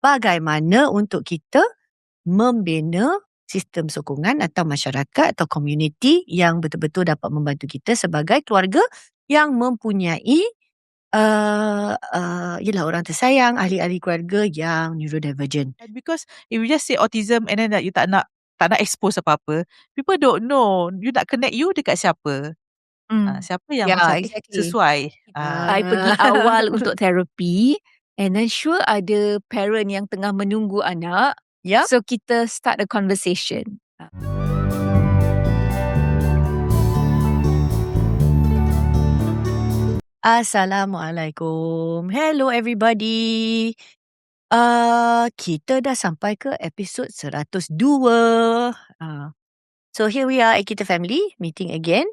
bagaimana untuk kita membina sistem sokongan atau masyarakat atau komuniti yang betul-betul dapat membantu kita sebagai keluarga yang mempunyai yelah orang tersayang, ahli-ahli keluarga yang neurodivergent. Because if you just say autism and then you tak nak expose apa-apa, people don't know you nak connect you dekat siapa. Siapa yang macam exactly. sesuai. I pergi awal untuk terapi and then sure ada parent yang tengah menunggu anak. Yep. So kita start a conversation. Assalamualaikum. Hello everybody. Kita dah sampai ke episod 102. So here we are at Kita Family meeting again.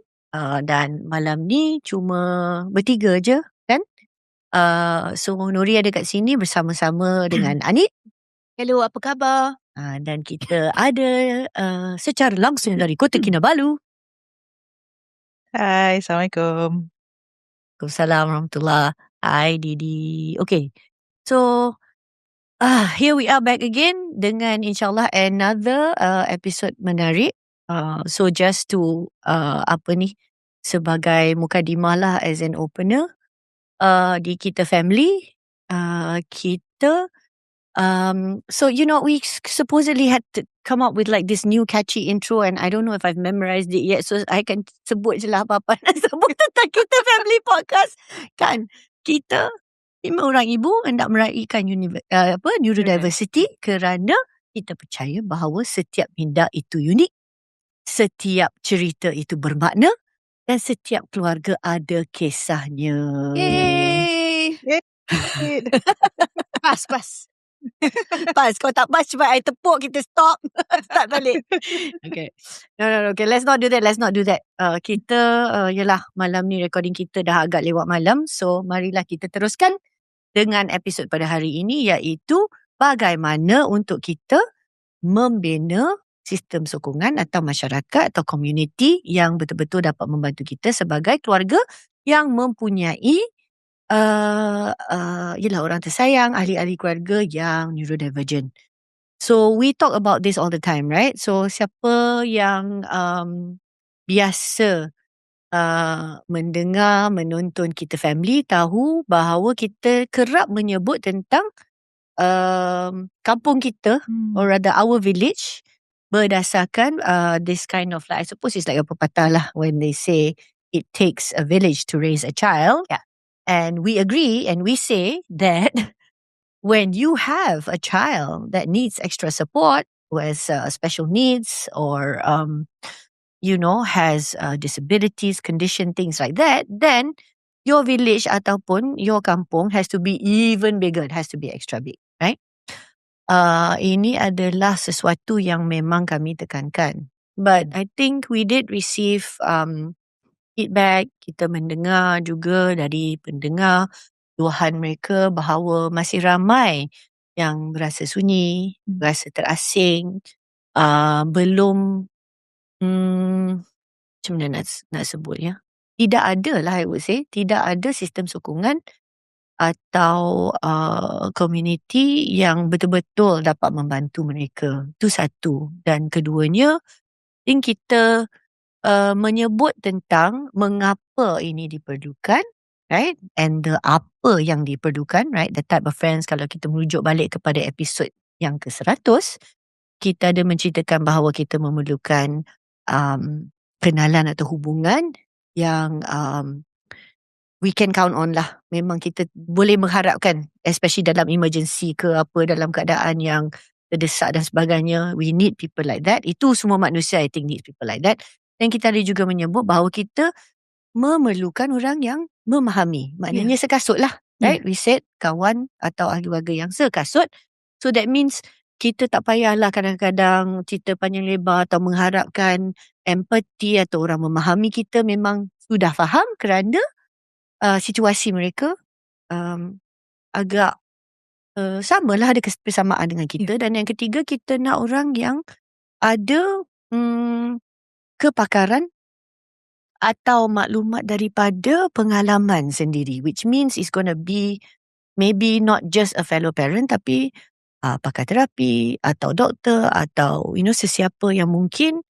Dan malam ni cuma bertiga je kan? So Nuri ada kat sini bersama-sama dengan Anit. Hello, apa khabar? Dan kita ada secara langsung dari Kota Kinabalu. Hai, Assalamualaikum. Waalaikumsalam warahmatullahi. Hai Didi. Okay. So here we are back again dengan insyaAllah another episode menarik. So just to sebagai mukadimah lah as an opener, di Kita Family, kita so we supposedly had to come up with like this new catchy intro, and I don't know if I've memorized it yet, so I can sebut je lah apa-apa nak sebut tentang Kita Family Podcast kan. Kita 5 orang ibu hendak meraihkan neurodiversity kerana kita percaya bahawa setiap minda itu unik, setiap cerita itu bermakna dan setiap keluarga ada kisahnya. Yay! Pas. Pas, kalau tak pas cepat I tepuk, kita stop. Start balik. Okay. No. Okay, let's not do that. Kita, yelah, malam ni recording kita dah agak lewat malam. So, marilah kita teruskan dengan episod pada hari ini, iaitu bagaimana untuk kita membina sistem sokongan atau masyarakat atau komuniti yang betul-betul dapat membantu kita sebagai keluarga yang mempunyai yelah orang tersayang, ahli-ahli keluarga yang neurodivergent. So we talk about this all the time, right? So siapa yang biasa mendengar, menonton Kita Family tahu bahawa kita kerap menyebut tentang kampung kita, or rather our village, berdasarkan this kind of like, I suppose it's like a pepatah lah when they say it takes a village to raise a child. Yeah. And we agree and we say that when you have a child that needs extra support, who has special needs or has disabilities, condition, things like that, then your village ataupun your kampung has to be even bigger. It has to be extra big, right? Ini adalah sesuatu yang memang kami tekankan. But I think we did receive feedback, kita mendengar juga dari pendengar luahan mereka bahawa masih ramai yang berasa sunyi, berasa terasing, belum macam mana nak sebut ya, tidak ada lah I would say, tidak ada sistem sokongan atau community yang betul-betul dapat membantu mereka. Itu satu. Dan keduanya, I think kita menyebut tentang mengapa ini diperlukan, right? And the apa yang diperlukan, right? The type of friends, kalau kita merujuk balik kepada episod yang ke-100, kita ada menceritakan bahawa kita memerlukan kenalan atau hubungan yang we can count on lah. Memang kita boleh mengharapkan, especially dalam emergency ke apa, dalam keadaan yang terdesak dan sebagainya, we need people like that. Itu semua manusia I think need people like that. Dan kita ada juga menyebut bahawa kita memerlukan orang yang memahami. Maknanya sekasut lah, right? We said kawan atau ahli keluarga yang sekasut. So that means kita tak payahlah kadang-kadang cerita panjang lebar atau mengharapkan empathy atau orang memahami kita. Memang sudah faham kerana situasi mereka agak samalah, ada kesamaan dengan kita. Dan yang ketiga, kita nak orang yang ada kepakaran atau maklumat daripada pengalaman sendiri, which means it's gonna be maybe not just a fellow parent, tapi pakar terapi atau doktor atau sesiapa yang mungkin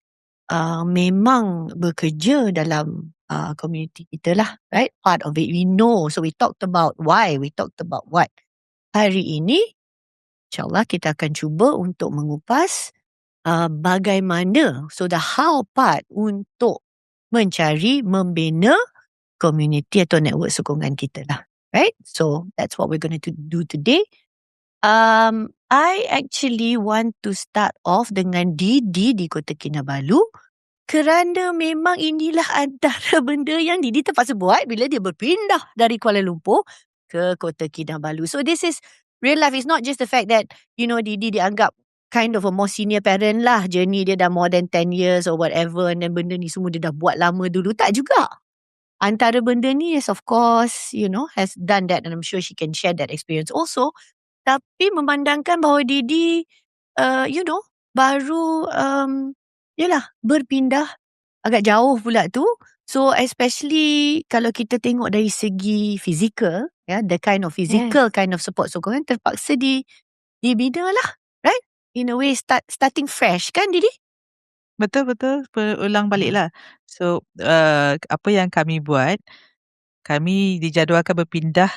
memang bekerja dalam community kita lah, right? Part of it we know. So we talked about why, we talked about what. Hari ini InsyaAllah kita akan cuba untuk mengupas bagaimana, so the how part untuk mencari, membina community atau network sokongan kita lah. Right? So that's what we're going to do today. I actually want to start off dengan Didi di Kota Kinabalu kerana memang inilah antara benda yang Didi terpaksa buat bila dia berpindah dari Kuala Lumpur ke Kota Kinabalu. So this is real life. It's not just the fact that, Didi dianggap kind of a more senior parent lah. Journey dia dah more than 10 years or whatever. And then benda ni semua dia dah buat lama dulu. Tak juga. Antara benda ni, yes, of course, has done that. And I'm sure she can share that experience also. Tapi memandangkan bahawa Didi, baru, berpindah agak jauh pula tu. So, especially kalau kita tengok dari segi fizikal, the kind of physical kind of support sokongan terpaksa dibina lah, right? In a way, starting fresh, kan Didi? Betul-betul, ulang balik lah. So, apa yang kami buat, kami dijadualkan berpindah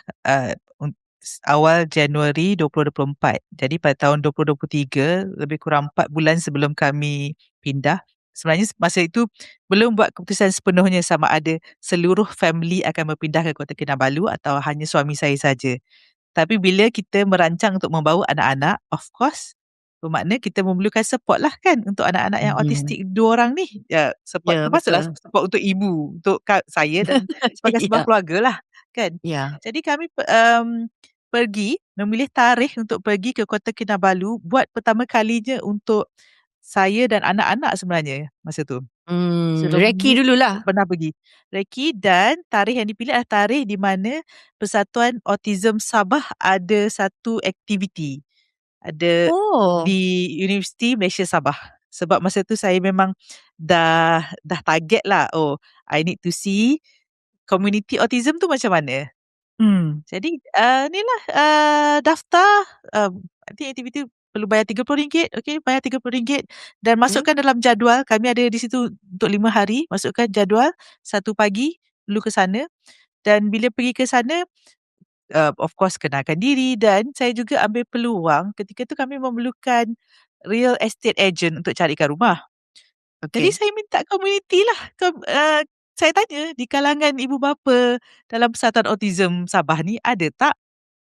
awal Januari 2024. Jadi pada tahun 2023, lebih kurang 4 bulan sebelum kami pindah, sebenarnya masa itu belum buat keputusan sepenuhnya sama ada seluruh family akan berpindah ke Kota Kinabalu atau hanya suami saya saja. Tapi bila kita merancang untuk membawa anak-anak, of course, bermakna kita memerlukan support lah kan untuk anak-anak yang autistik 2 orang ni. Support, termasuklah support untuk ibu, untuk saya dan sebagai sebuah keluarga lah kan. Jadi kami pergi, memilih tarikh untuk pergi ke Kota Kinabalu buat pertama kalinya untuk saya dan anak-anak sebenarnya masa tu. Reki dululah. Pernah pergi. Reki, dan tarikh yang dipilih adalah tarikh di mana Persatuan Autism Sabah ada satu aktiviti. Ada di Universiti Malaysia Sabah. Sebab masa tu saya memang dah target lah. Oh, I need to see community autism tu macam mana. Jadi inilah daftar. I think aktiviti perlu bayar RM30. Okay, bayar RM30 dan masukkan dalam jadual. Kami ada di situ untuk 5 hari. Masukkan jadual 1 pagi perlu ke sana. Dan bila pergi ke sana, of course kenalkan diri, dan saya juga ambil peluang ketika tu kami memerlukan real estate agent untuk carikan rumah. Jadi saya minta community lah. Saya tanya di kalangan ibu bapa dalam Persatuan Autism Sabah ni ada tak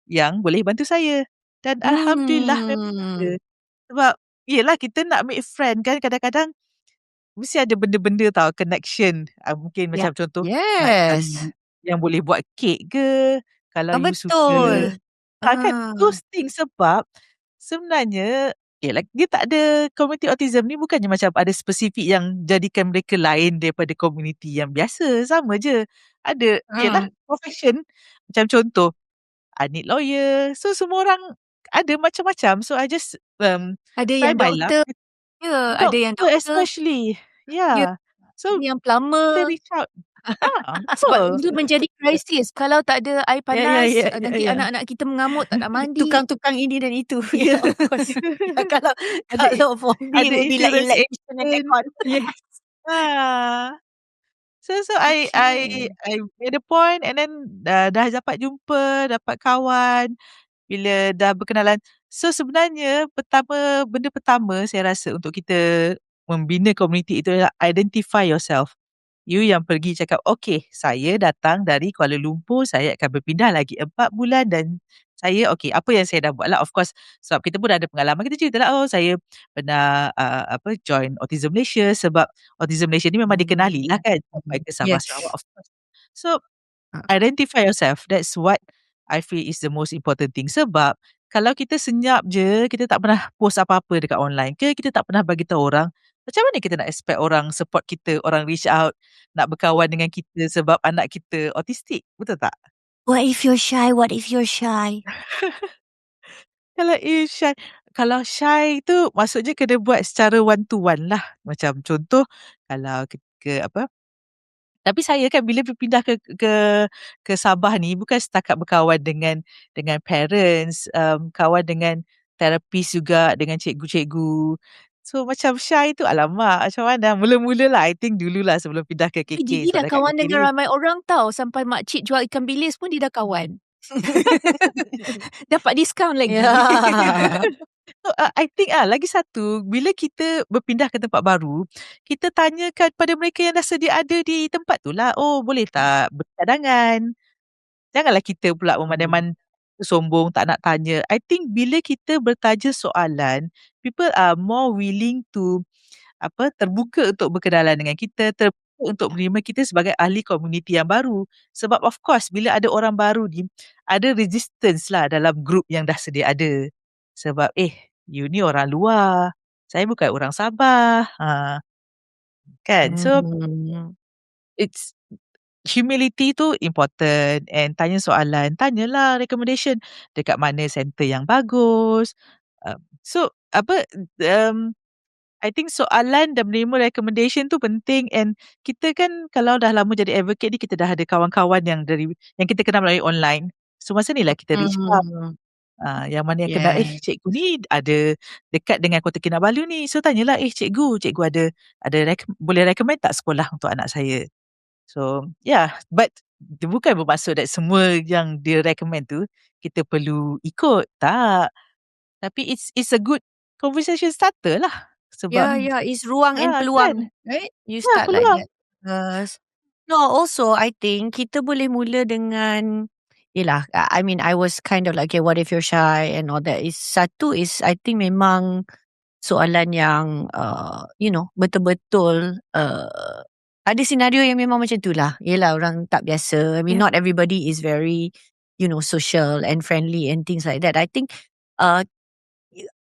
yang boleh bantu saya. Dan alhamdulillah memang ada. Sebab yelah kita nak make friend kan, kadang-kadang mesti ada benda-benda tau, connection. Mungkin macam contoh nak yang boleh buat kek ke, kalau you suka. Kan those things, sebab sebenarnya yelah, dia tak ada, community autism ni bukannya macam ada spesifik yang jadikan mereka lain daripada community yang biasa. Sama je. Ada, yelah, profession. Macam contoh, I need lawyer. So semua orang ada macam-macam. So I just ada yang doktor. Ada yang doktor. Especially. So yang plumber. kita reach out. Sebab itu menjadi krisis. Kalau tak ada air panas, nanti anak-anak kita mengamuk, tak nak mandi. Tukang-tukang ini dan itu. Of course. Kalau for me, it would be like electrician and aircon. So I made a point, and then dah dapat jumpa, dapat kawan. Bila dah berkenalan. So sebenarnya benda pertama saya rasa untuk kita membina community itu adalah identify yourself. You yang pergi cakap, okay, saya datang dari Kuala Lumpur, saya akan berpindah lagi 4 bulan dan saya, okay, apa yang saya dah buat lah. Of course, sebab kita pun ada pengalaman, kita cerita lah, oh saya pernah join Autism Malaysia, sebab Autism Malaysia ni memang dikenali lah kan, sampai ke Sabah Sarawak, of course. So, identify yourself. That's what I feel is the most important thing. Sebab kalau kita senyap je, kita tak pernah post apa-apa dekat online ke, kita tak pernah bagi tahu orang, macam mana kita nak expect orang support kita, orang reach out, nak berkawan dengan kita sebab anak kita autistik? Betul tak? What if you're shy? What if you're shy? Kalau shy tu maksudnya kena buat secara one to one lah. Macam contoh, kalau ke apa, tapi saya kan bila berpindah ke Sabah ni bukan setakat berkawan dengan parents, kawan dengan terapis juga dengan cikgu-cikgu. So macam shy tu alamak macam mana. Mula-mula lah I think dululah sebelum pindah ke KK. Didi dah Dekat kawan KK dengan ni. ramai orang tau. Sampai makcik jual ikan bilis pun dia dah kawan. Dapat diskaun lagi. Ya. So, I think lagi satu, bila kita berpindah ke tempat baru, kita tanyakan pada mereka yang dah sedia ada di tempat tu lah. Oh, boleh tak bercadangan? Janganlah kita pula memandai-mandai sombong, tak nak tanya. I think bila kita bertaja soalan, people are more willing to terbuka untuk berkenalan dengan kita, terbuka untuk menerima kita sebagai ahli komuniti yang baru. Sebab of course, bila ada orang baru ni, ada resistance lah dalam grup yang dah sedia ada. Sebab you ni orang luar. Saya bukan orang Sabah. Kan? So, Hmm. it's humility tu important and tanya soalan. Tanyalah recommendation. Dekat mana center yang bagus. So, I think soalan dan menerima recommendation tu penting and kita kan kalau dah lama jadi advocate ni kita dah ada kawan-kawan yang kita kenal melalui online. So masa ni lah kita reach out. Hmm. Yang mana yang kenal Yes. cikgu ni ada dekat dengan Kota Kinabalu ni. So tanyalah cikgu ada boleh recommend tak sekolah untuk anak saya. So yeah, but dia bukan bermaksud that semua yang dia recommend tu kita perlu ikut. Tak. Tapi it's a good conversation starter lah. Sebab Yeah, it's ruang and kan? peluang, right? You Ya, start like peluang. that first. No, also I think kita boleh mula dengan yelah, I mean I was kind of like, okay, what if you're shy and all that. Satu is I think memang soalan yang betul-betul ada senario yang memang macam tu lah. Yelah, orang tak biasa. I mean, not everybody is very social and friendly and things like that. I think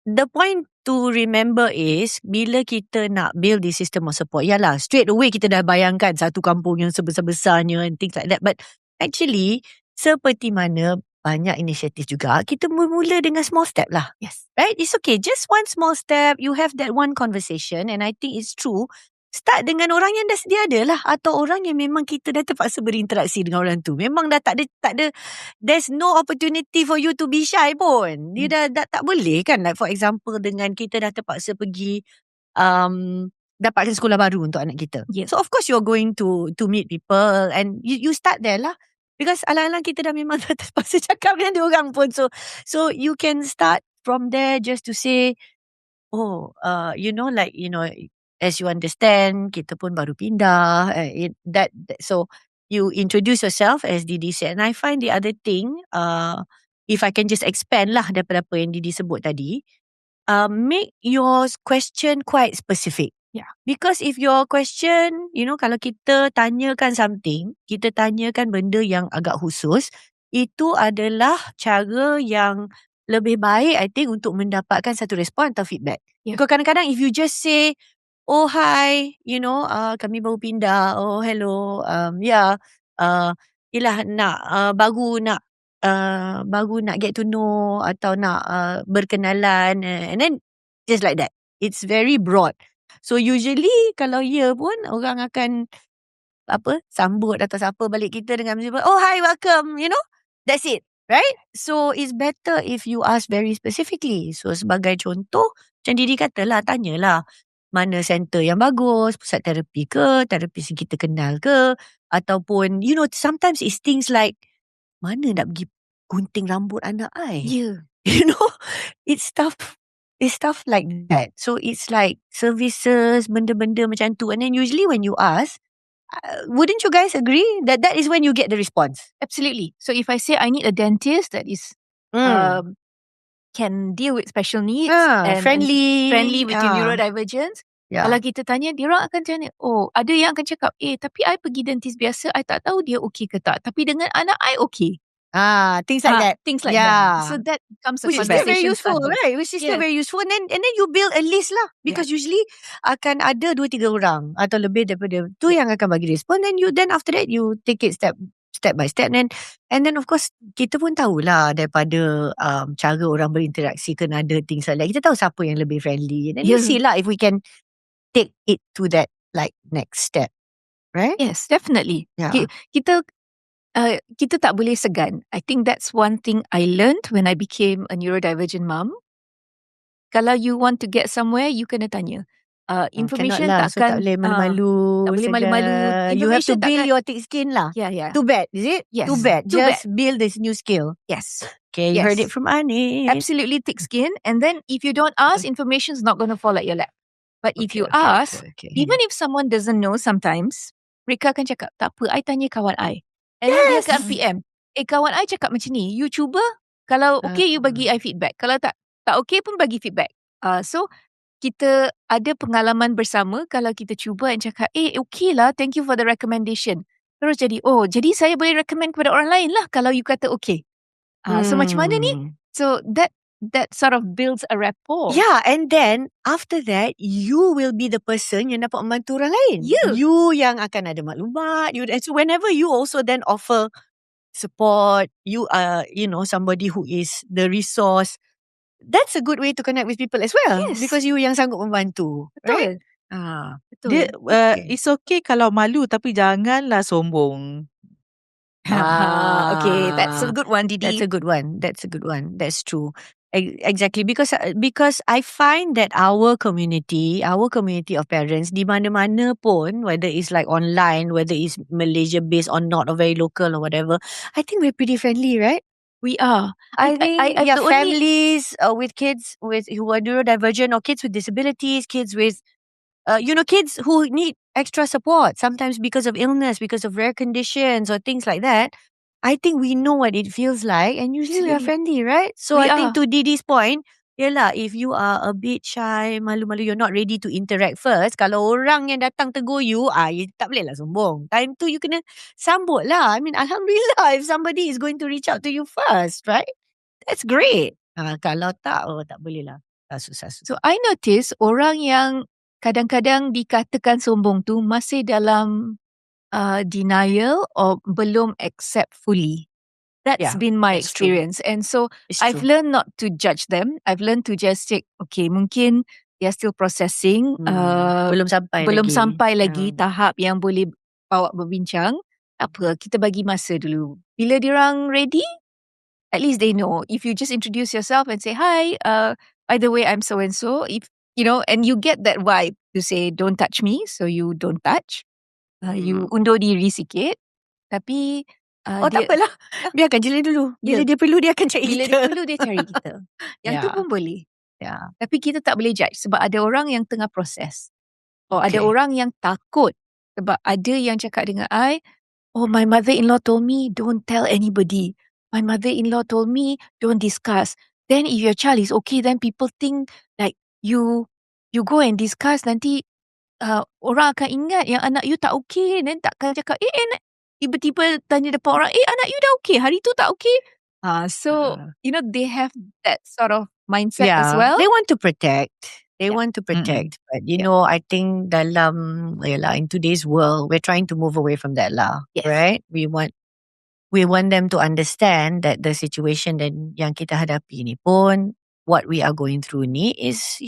the point to remember is bila kita nak build the system of support, yalah, straight away kita dah bayangkan satu kampung yang sebesar-besarnya and things like that. But actually, seperti mana banyak inisiatif juga, kita bermula dengan small step lah. Yes. Right? It's okay. Just one small step. You have that one conversation and I think it's true. Start dengan orang yang dah sedia ada lah. Atau orang yang memang kita dah terpaksa berinteraksi dengan orang tu. Memang dah tak ada there's no opportunity for you to be shy pun. Dia dah tak boleh kan. Like for example dengan kita dah terpaksa pergi dapatkan sekolah baru untuk anak kita. Yeah. So of course you're going to meet people and you start there lah. Because alang-alang kita dah memang dah terpaksa cakap dengan dia orang pun. So you can start from there just to say, as you understand, kita pun baru pindah. So you introduce yourself as Didi said. And I find the other thing, if I can just expand lah daripada apa yang Didi sebut tadi, make your question quite specific. Yeah. Because if your question, kalau kita tanyakan something, kita tanyakan benda yang agak khusus, itu adalah cara yang lebih baik I think untuk mendapatkan satu respon atau feedback. Yeah. Because kadang-kadang if you just say, oh hi, kami baru pindah, oh hello, baru nak get to know atau nak berkenalan and then just like that. It's very broad. So usually kalau pun orang akan sambut atau siapa balik kita dengan oh hi, welcome, that's it, right? So it's better if you ask very specifically. So sebagai contoh, macam Didi katalah, tanyalah mana center yang bagus, pusat terapi ke, terapis yang kita kenal ke, ataupun sometimes it's things like mana nak pergi gunting rambut anak I. Yeah. It's stuff like that. So it's like services, benda-benda macam tu. And then usually when you ask, wouldn't you guys agree that is when you get the response? Absolutely. So if I say I need a dentist that is can deal with special needs and friendly with neurodivergence. Yeah. Kalau kita tanya, dia orang akan tanya, ada yang akan cakap, tapi I pergi dentist biasa, I tak tahu dia okey ke tak. Tapi dengan anak I okey. Things like that. Things like Yeah. that. So that becomes a Which is still very conversation useful, starter. right? Which is still very useful. And then you build a list lah. Because usually akan ada 2-3 orang atau lebih daripada tu yang akan bagi respon. Then after that you take it step by step. And then of course kita pun tahulah daripada cara orang berinteraksi ke nada things like that. Kita tahu siapa yang lebih friendly. And then you see lah if we can take it to that like next step. Right? Yes, definitely. Yeah. Kita tak boleh segan. I think that's one thing I learned when I became a neurodivergent mom. Kalau you want to get somewhere, you kena tanya. Information Cannot lah. So tak takkan boleh malu-malu. tak boleh malu-malu. You have to Information build takkan. your thick skin lah. Yeah. Too bad, is it? Yes. Too bad. Too Just build this new skill. Yes. Okay, you Yes. heard it from Anis. Absolutely thick skin. And then if you don't ask, information is not going to fall at your lap. But if you Okay. ask, even if someone doesn't know sometimes, mereka akan cakap, tak apa, I tanya kawan I. And then dia akan PM. Kawan I cakap macam ni. You cuba. Kalau okay, you bagi I feedback. Kalau tak okay pun bagi feedback. So, kita ada pengalaman bersama kalau kita cuba and cakap, okay lah, thank you for the recommendation. Terus jadi, jadi saya boleh recommend kepada orang lain lah kalau you kata okay. So macam mana ni? So that sort of builds a rapport. Yeah, and then after that, you will be the person yang dapat membantu orang lain. You yang akan ada maklumat. So whenever you also then offer support, you are, somebody who is the resource. That's a good way to connect with people as well. Yes. Because you yang sanggup membantu. Betul. Right? Betul. It's okay kalau malu, tapi janganlah sombong. Okay, that's a good one, Didi. That's a good one. That's true. Exactly, because I find that our community of parents, di mana-mana pun, whether it's like online, whether it's Malaysia based or not, or very local or whatever, I think we're pretty friendly, right? We are. I think the only- families with kids who are neurodivergent, or kids with disabilities, kids with kids who need extra support, sometimes because of illness, because of rare conditions or things like that. I think we know what it feels like, and usually we are friendly, right? So I think to Didi's point, if you are a bit shy, malu-malu, you're not ready to interact first. Kalau orang yang datang tegur you, you tak boleh lah sombong. Time tu you kena sambut lah. I mean, alhamdulillah if somebody is going to reach out to you first, right? That's great. Kalau tak, tak boleh lah. Susah. So I notice orang yang kadang-kadang dikatakan sombong tu masih dalam denial or belum accept fully. That's been my experience. True. And so I've learned not to judge them. I've learned to just say, okay, mungkin they're still processing. Belum sampai lagi tahap yang boleh bawa berbincang. Apa, kita bagi masa dulu. Bila diorang ready, at least they know. If you just introduce yourself and say, hi, by the way, I'm so-and-so. If and you get that vibe to say, don't touch me, so you don't touch. You undur diri sikit. Tapi tak apalah. Biarkan je dulu. Bila dia perlu, dia akan cari kita. Bila dia perlu, dia cari kita. Yang tu pun boleh. Tapi kita tak boleh judge. Sebab ada orang yang tengah proses. Ada orang yang takut. Sebab ada yang cakap dengan I, my mother-in-law told me, don't tell anybody. My mother-in-law told me, don't discuss. Then if your child is okay, then people think like you go and discuss, nanti orang akan ingat yang anak you tak okay. Then takkan cakap, tiba-tiba tanya depan orang, anak you dah okay, hari tu tak okay. So, they have that sort of mindset as well. They want to protect. But, I think in today's world, we're trying to move away from that lah. Yes. Right? We want them to understand that the situation yang kita hadapi ni pun, what we are going through ni is,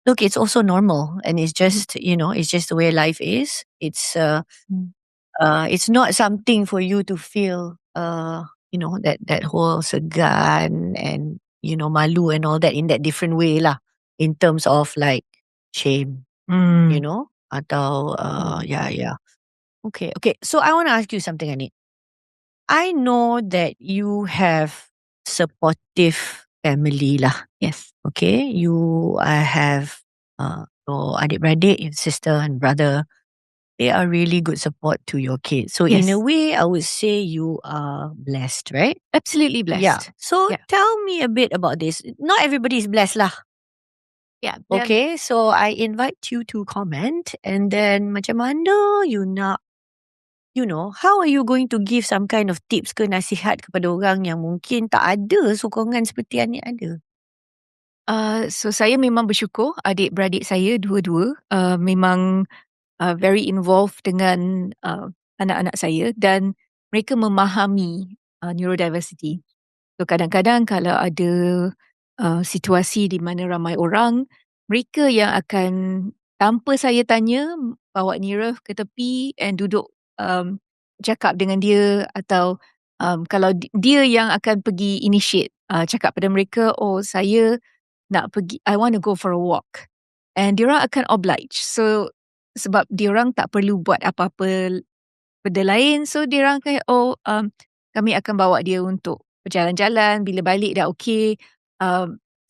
look, it's also normal. And it's just, it's just the way life is. It's not something for you to feel, that whole segan and, malu and all that in that different way lah. In terms of like shame, atau, yeah. Okay. So I want to ask you something, Anit. I know that you have supportive family lah. Yes. Okay. You have your adik-beradik, your sister and brother. They are really good support to your kids. So in a way, I would say you are blessed, right? Absolutely blessed. Yeah. So tell me a bit about this. Not everybody is blessed lah. Yeah. Okay. So I invite you to comment, and then macam mana you nak, how are you going to give some kind of tips ke nasihat kepada orang yang mungkin tak ada sokongan seperti Anit ada? So saya memang bersyukur adik-beradik saya dua-dua memang very involved dengan anak-anak saya dan mereka memahami neurodiversity. So kadang-kadang kalau ada situasi di mana ramai orang, mereka yang akan tanpa saya tanya bawa Nira ke tepi and duduk cakap dengan dia, atau kalau dia yang akan pergi initiate cakap pada mereka, saya nak pergi, I want to go for a walk. And diorang akan oblige. So, sebab diorang tak perlu buat apa-apa benda lain. So, diorang kayak, kami akan bawa dia untuk berjalan-jalan. Bila balik dah okay.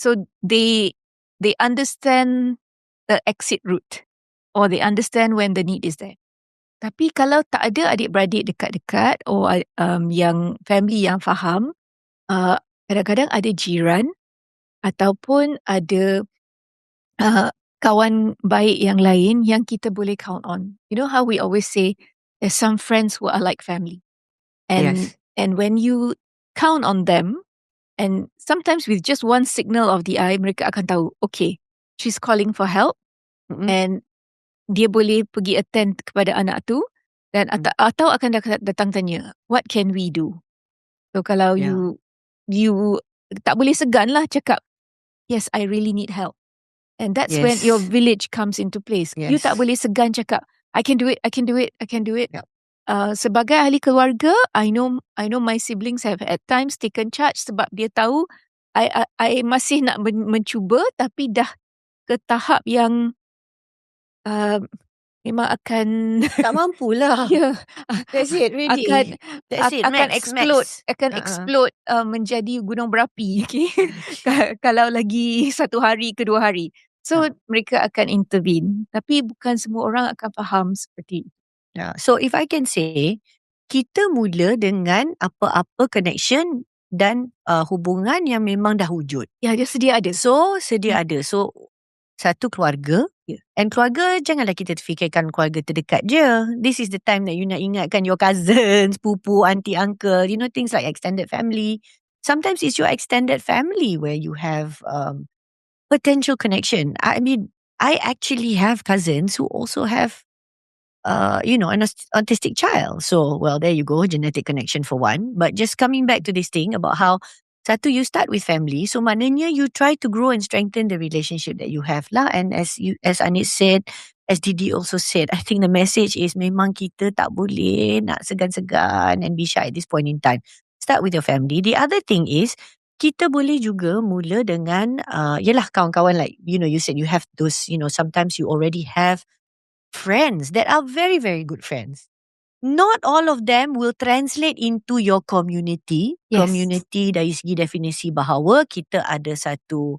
So, they understand the exit route. Or they understand when the need is there. Tapi kalau tak ada adik-beradik dekat-dekat or yang family yang faham, kadang-kadang ada jiran ataupun ada kawan baik yang lain yang kita boleh count on. You know how we always say there's some friends who are like family. And when you count on them, and sometimes with just one signal of the eye, mereka akan tahu, okay, she's calling for help. And dia boleh pergi attend kepada anak tu dan atau akan datang tanya, what can we do? So kalau you tak boleh segan lah cakap, yes, I really need help. And that's when your village comes into place. You tak boleh segan cakap, I can do it. Yep. Sebagai ahli keluarga, I know my siblings have at times taken charge sebab dia tahu I masih nak mencuba tapi dah ke tahap yang memang akan tak mampulah. That's it, really. Akan explode menjadi gunung berapi. Okay? Kalau lagi 1 hari ke 2 hari. So mereka akan intervene. Tapi bukan semua orang akan faham seperti itu. So if I can say, kita mula dengan apa-apa connection dan hubungan yang memang dah wujud. Ya, dia sedia ada. So satu keluarga. And keluarga, janganlah kita fikirkan keluarga terdekat je. This is the time that you nak ingatkan your cousins, pupu, auntie, uncle, things like extended family. Sometimes it's your extended family where you have potential connection. I mean, I actually have cousins who also have an autistic child. So, well, there you go, genetic connection for one. But just coming back to this thing about how satu, you start with family. So, maknanya you try to grow and strengthen the relationship that you have lah. And as Anis said, as Didi also said, I think the message is memang kita tak boleh nak segan-segan and be shy at this point in time. Start with your family. The other thing is, kita boleh juga mula dengan, yelah kawan-kawan like, you said you have those, sometimes you already have friends that are very, very good friends. Not all of them will translate into your community. Yes. Community dari segi definisi bahawa kita ada satu,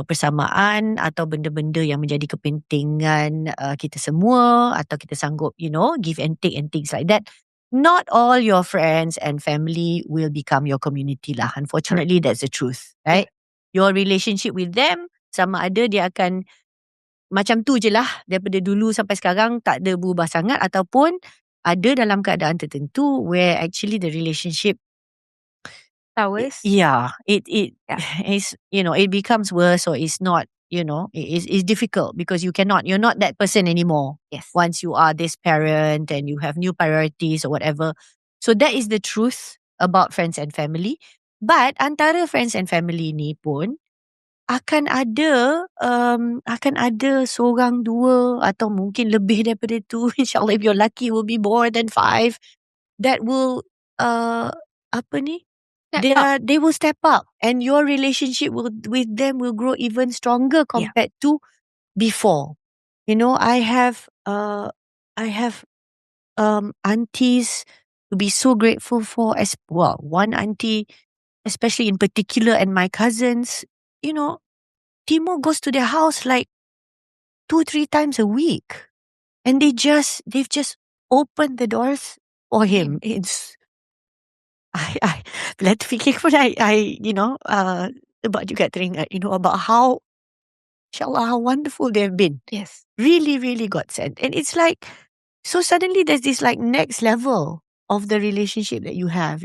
persamaan atau benda-benda yang menjadi kepentingan kita semua atau kita sanggup, give and take and things like that. Not all your friends and family will become your community lah. Unfortunately, that's the truth, right? Your relationship with them, sama ada dia akan macam tu je lah daripada dulu sampai sekarang tak ada berubah sangat ataupun ada dalam keadaan tertentu where actually the relationship Towers. It is, it becomes worse or it's not, it's difficult because you're not that person anymore. Yes. Once you are this parent and you have new priorities or whatever. So that is the truth about friends and family. But antara friends and family ni pun akan ada seorang, dua atau mungkin lebih daripada tu. InsyaAllah if you're lucky will be more than 5 that will they will step up and your relationship with them will grow even stronger compared to before. I have aunties to be so grateful for as well. One auntie, especially in particular, and my cousins, Timo goes to their house like 2-3 times a week. And they've just opened the doors for him. It's bila terfikir pun sebab juga teringat, about how, insyaAllah, how wonderful they've been. Yes. Really, really godsend. And it's like, so suddenly there's this like next level of the relationship that you have,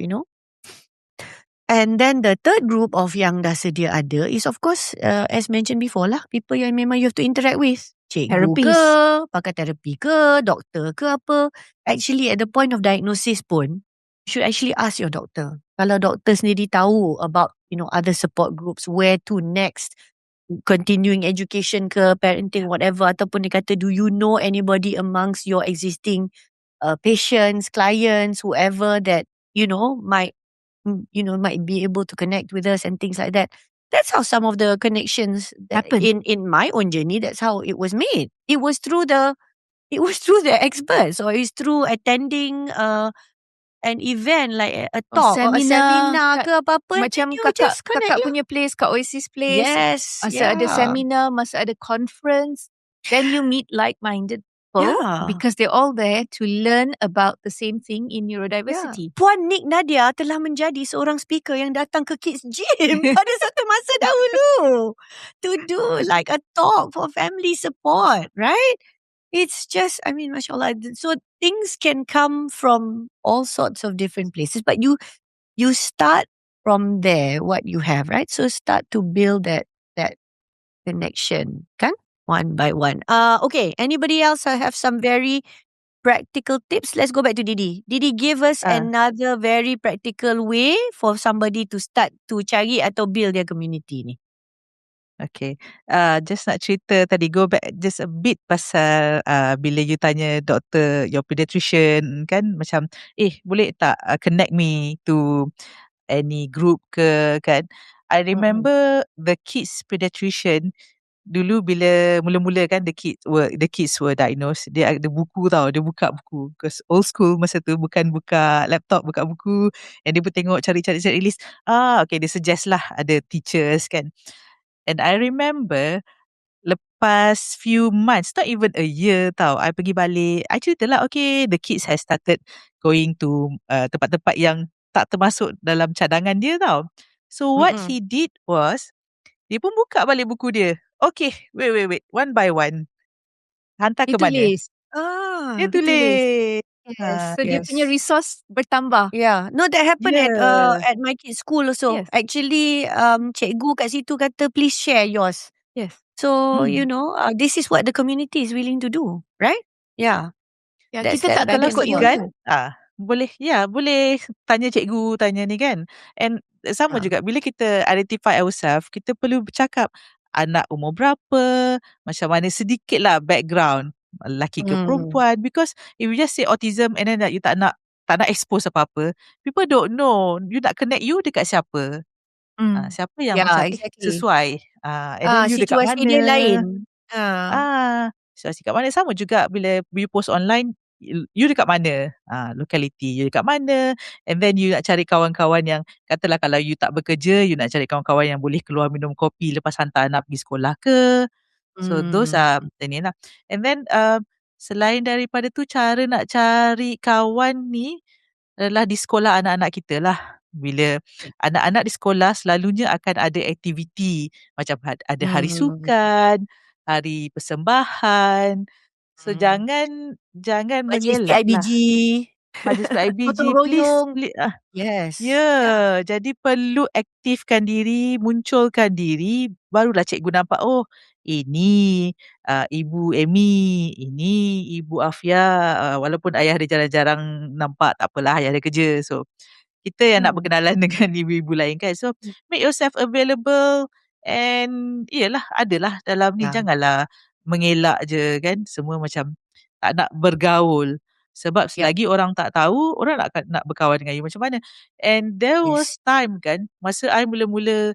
And then the third group of yang dah sedia ada is of course, as mentioned before lah, people yang memang you have to interact with. Cikgu ke, pakar terapi ke, doktor ke apa. Actually at the point of diagnosis pun, you should actually ask your doctor. Kalau doktor sendiri tahu about, other support groups, where to next, continuing education ke, parenting, whatever, ataupun dia kata, do you know anybody amongst your existing patients, clients, whoever that, might be able to connect with us and things like that. That's how some of the connections Happen. in my own journey, that's how it was made. It was through the experts, or it's through attending an event like a talk or a seminar ke apa-apa, and then Macam you kakak just connect. punya place, kat Oasis Place. Yes, Masa ada seminar, masa ada conference, then you meet like-minded people because they're all there to learn about the same thing in neurodiversity. Puan Nik Nadia telah menjadi seorang speaker yang datang ke Kids Gym pada satu masa dahulu to do like a talk for family support, right? It's just, I mean, mashallah. So things can come from all sorts of different places, but you start from there, what you have, right? So start to build that connection, kan? One by one. Okay. Anybody else have some very practical tips? Let's go back to Didi. Didi, give us another very practical way for somebody to start to cari atau build their community ni. Okay. Just nak cerita tadi, go back just a bit pasal bila you tanya doktor, your pediatrician kan, macam boleh tak connect me to any group ke kan. I remember the kids pediatrician dulu bila mula-mula kan the kids were diagnosed, dia ada buku tau, dia buka buku, because old school masa tu bukan buka laptop, buka buku, and dia pun tengok cari list. Okay, dia suggest lah ada teachers kan. And I remember lepas few months, not even a year tau, I pergi balik, I cerita lah, okay, the kids has started going to tempat-tempat yang tak termasuk dalam cadangan dia tau. So what he did was, dia pun buka balik buku dia. Okay, wait, one by one. Hantar ke mana? Dia tulis. Yes. So dia punya resource bertambah. Yeah. No, that happened at my kids' school also. Yes. Actually, cikgu kat situ kata, please share yours. Yes. So, this is what the community is willing to do, right? Yeah. Kita tak Kalau tahu kau ingat, boleh tanya cikgu, tanya ni kan. And sama juga, bila kita identify ourselves, kita perlu bercakap anak umur berapa, macam mana, sedikit lah background, lelaki ke perempuan. Because if you just say autism and then you tak nak expose apa-apa, people don't know, you nak connect you dekat siapa. Siapa yang macam sesuai. And then you dekat mana. Situasi dia lain. Situasi kat mana. Sama juga bila you post online, you dekat mana, locality you dekat mana, and then you nak cari kawan-kawan yang, katalah kalau you tak bekerja, you nak cari kawan-kawan yang boleh keluar minum kopi lepas hantar anak pergi sekolah ke. So those are ini lah. And then selain daripada tu, cara nak cari kawan ni adalah di sekolah anak-anak kita lah. Bila anak-anak di sekolah selalunya akan ada aktiviti, macam ada hari sukan, hari persembahan. So jangan mengelak lah. Majlis PIBG, please. Yes. Jadi perlu aktifkan diri, munculkan diri, barulah cikgu nampak, oh ini Ibu Amy, ini Ibu Afia, walaupun ayah dia jarang-jarang nampak, tak apalah, ayah dia kerja. So kita yang nak berkenalan dengan ibu-ibu lain kan. So make yourself available, and adalah dalam ni, janganlah mengelak je kan. Semua macam tak nak bergaul. Sebab selagi orang tak tahu, orang nak berkawan dengan you macam mana. And there was time kan, masa I mula-mula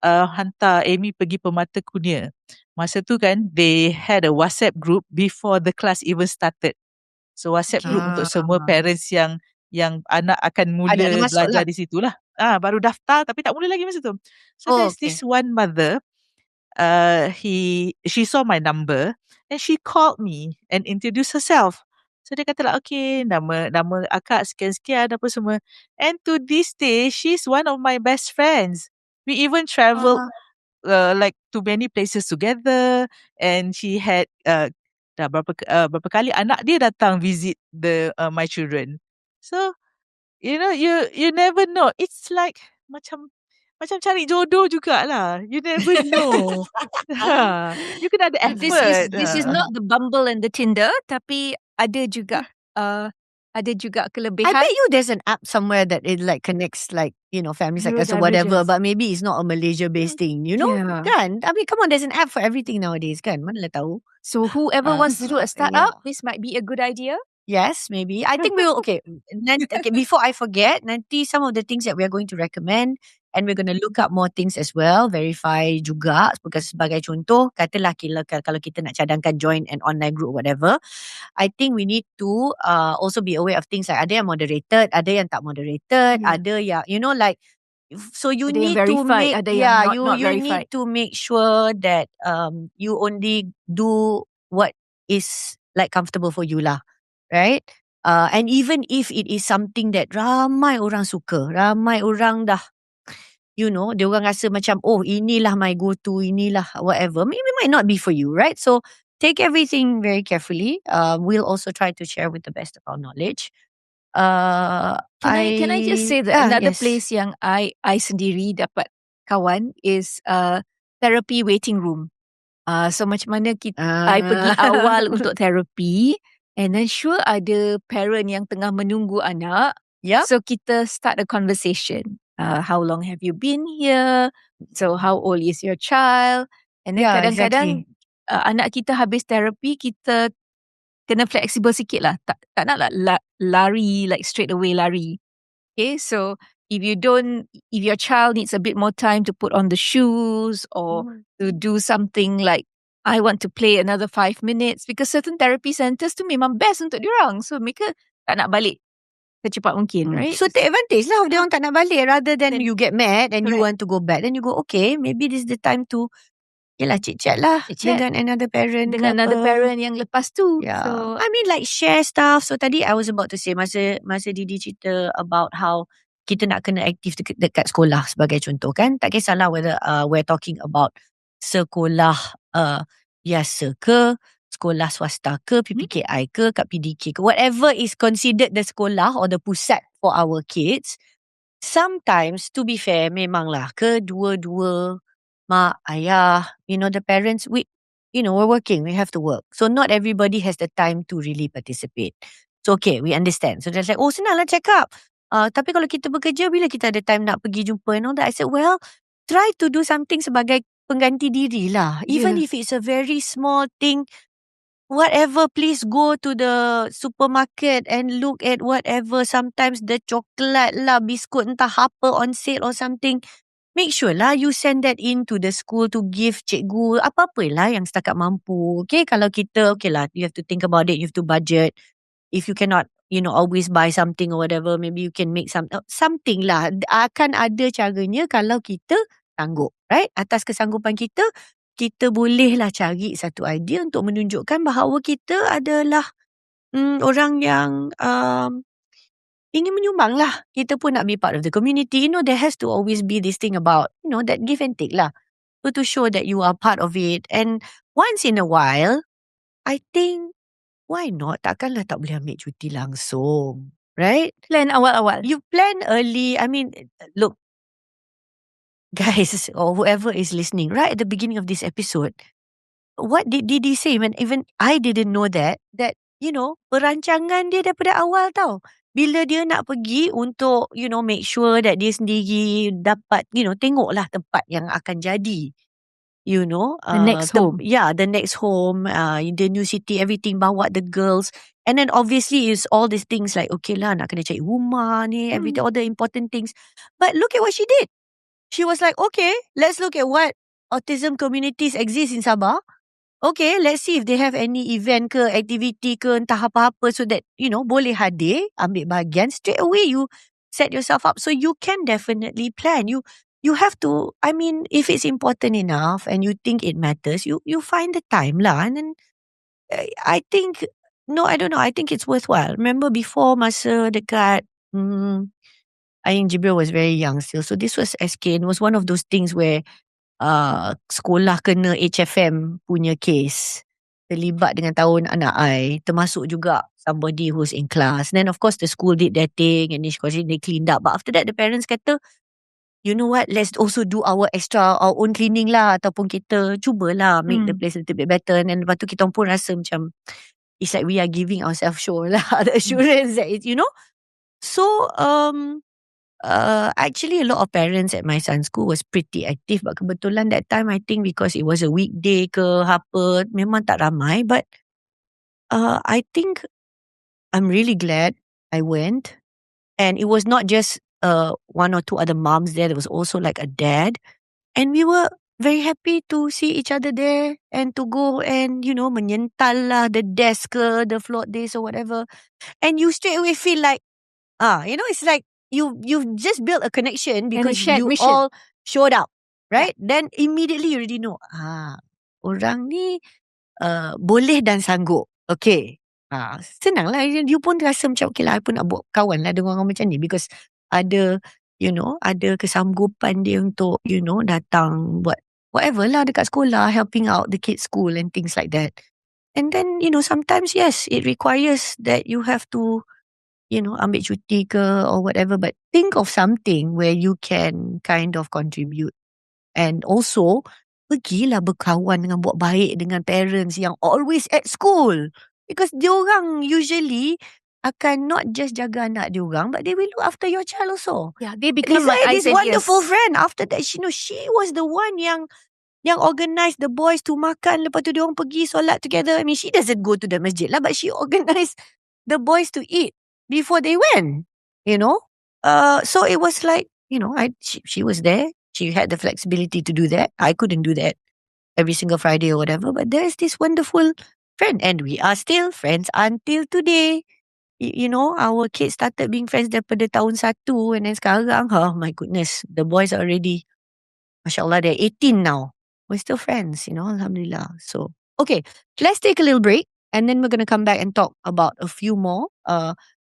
hantar Amy pergi Permata Kunia. Masa tu kan, they had a WhatsApp group before the class even started. So WhatsApp group untuk semua parents yang anak akan mula belajar di situ lah. Baru daftar tapi tak mula lagi masa tu. So there's this one mother, she saw my number and she called me and introduced herself. So dia kata lah, okay, nama akak sekian-sekian apa semua. And to this day, she's one of my best friends. We even traveled like to many places together, and she had dah berapa kali anak dia datang visit my children. So you never know. It's like macam cari jodoh jugalah. You never know. You kena ada effort. This is not the Bumble and the Tinder, tapi ada juga kelebihan. I bet you there's an app somewhere that it like connects like, families like us or whatever, but maybe it's not a Malaysia-based thing, kan? I mean, come on, there's an app for everything nowadays, kan? Mana lah tahu. So whoever wants to do a startup, this might be a good idea. Yes, maybe. I think we will, okay, before I forget, nanti some of the things that we are going to recommend, And we're going to look up more things as well, verify juga. Because sebagai contoh, katalah kalau kita nak cadangkan join an online group whatever, I think we need to also be aware of things like ada yang moderated, ada yang tak moderated, ada yang like, so you ada need to verified, make ada yang not you verified. need to make sure that you only do what is like comfortable for you lah, right? And even if it is something that ramai orang suka, ramai orang dah, dia orang rasa macam, oh, inilah my go-to, inilah whatever. Maybe it might not be for you, right? So take everything very carefully. We'll also try to share with the best of our knowledge. Can I just say that another yes. place yang I sendiri dapat kawan is therapy waiting room. So macam mana I pergi awal untuk therapy, and then sure ada parent yang tengah menunggu anak. Yep. So kita start a conversation. How long have you been here? So how old is your child? And then kadang-kadang anak kita habis therapy, kita kena flexible sikit lah. Tak nak lari, like straight away lari. Okay, so if your child needs a bit more time to put on the shoes or to do something like, I want to play another 5 minutes, because certain therapy centers tu memang best untuk diorang. So mereka tak nak balik secepat mungkin, right? So take advantage lah of diorang tak nak balik, rather than you get mad and correct. you want to go back. Then you go, okay, maybe this is the time to chit-chat lah dengan another parent. Dengan another parent yang lepas tu. Yeah. So, I mean like share stuff. So tadi I was about to say, masa Didi cerita about how kita nak kena aktif dekat sekolah sebagai contoh kan. Tak kisahlah whether we're talking about sekolah biasa ke, sekolah swasta ke, PPKI ke, kat PDK ke, whatever is considered the sekolah or the pusat for our kids. Sometimes, to be fair, memanglah kedua-dua mak, ayah, the parents, we're working, we have to work. So not everybody has the time to really participate. So okay, we understand. So they're like, oh, senang lah check up. Tapi kalau kita bekerja, bila kita ada time nak pergi jumpa and all that? I said, well, try to do something sebagai pengganti diri lah. Even if it's a very small thing, whatever, please go to the supermarket and look at whatever. Sometimes the chocolate lah, biskut entah apa on sale or something. Make sure lah you send that in to the school to give cikgu apa-apa lah yang setakat mampu. Okay, kalau kita, okay lah, you have to think about it, you have to budget. If you cannot, always buy something or whatever, maybe you can make something lah. Akan ada caranya kalau kita sanggup, right? Atas kesanggupan kita bolehlah cari satu idea untuk menunjukkan bahawa kita adalah orang yang ingin menyumbang lah. Kita pun nak be part of the community. There has to always be this thing about, that give and take lah. So to show that you are part of it. And once in a while, I think, why not? Takkanlah tak boleh ambil cuti langsung. Right? Plan awal-awal. You plan early. I mean, look, guys, or whoever is listening, right at the beginning of this episode, what did he say? When even I didn't know that, perancangan dia daripada awal tau. Bila dia nak pergi untuk, make sure that dia sendiri dapat, tengoklah tempat yang akan jadi. The next home. Yeah, the next home, the new city, everything, bawa the girls. And then obviously is all these things like, okay lah, nak kena cari rumah ni, everything, all the important things. But look at what she did. She was like, okay, let's look at what autism communities exist in Sabah. Okay, let's see if they have any event ke, activity ke, entah apa-apa, so that, boleh hadir, ambil bahagian, straight away you set yourself up. So you can definitely plan. You have to, I mean, if it's important enough and you think it matters, you find the time lah. And then, I think, I don't know, I think it's worthwhile. Remember before masa dekat, I think Jibril was very young still. So this was SK, and it was one of those things where sekolah kena HFM punya case, terlibat dengan tahun anak I, termasuk juga somebody who's in class. Then of course the school did their thing and they cleaned up. But after that the parents kata, you know what, let's also do our own cleaning lah, ataupun kita cubalah make the place a little bit better. And then lepas tu kita pun rasa macam, it's like we are giving ourselves sure lah, the assurance that it, So actually a lot of parents at my son's school was pretty active, but kebetulan that time I think because it was a weekday ke apa, memang tak ramai. But I think I'm really glad I went, and it was not just one or two other moms there. There was also like a dad. And we were very happy to see each other there and to go and, menyental lah the desk ke, the floor this or whatever. And you straight away feel like, it's like you've just built a connection because shared you mission. all showed up, right? Then immediately you already know, orang ni boleh dan sanggup. Okay. Senang lah. You pun rasa macam, okay lah, I pun nak buat kawan lah dengan orang macam ni because ada, ada kesanggupan dia untuk, datang buat whatever lah dekat sekolah, helping out the kids' school and things like that. And then, sometimes, yes, it requires that you have to, ambil cuti ke or whatever, but think of something where you can kind of contribute. And also, pergilah berkawan dengan buat baik dengan parents yang always at school. Because diorang usually akan not just jaga anak diorang, but they will look after your child also. Yeah, they become my This eyes and wonderful ears. friend. After that, she was the one yang organize the boys to makan. Lepas tu diorang pergi solat together. I mean, she doesn't go to the masjid lah, but she organized the boys to eat before they went. So it was like, she was there. She had the flexibility to do that. I couldn't do that every single Friday or whatever. But there's this wonderful friend. And we are still friends until today. Our kids started being friends daripada tahun 1. And then sekarang, oh my goodness, the boys are already, mashallah, they're 18 now. We're still friends, alhamdulillah. So, okay, let's take a little break. And then we're going to come back and talk about a few more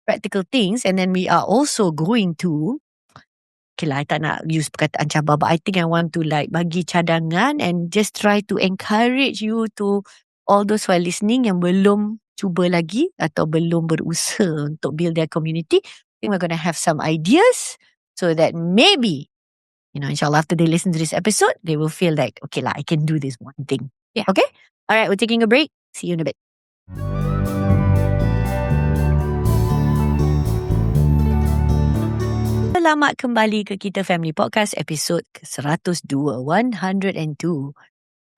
practical things. And then we are also going to, okay lah, I tak nak use perkataan cabar, but I think I want to bagi cadangan and just try to encourage you to, all those who are listening yang belum cuba lagi atau belum berusaha untuk build their community. I think we're going to have some ideas so that maybe, inshallah after they listen to this episode, they will feel like, okay lah, I can do this one thing. Yeah. Okay? Alright, we're taking a break. See you in a bit. Selamat kembali ke Kita Family Podcast episod ke-102, 102.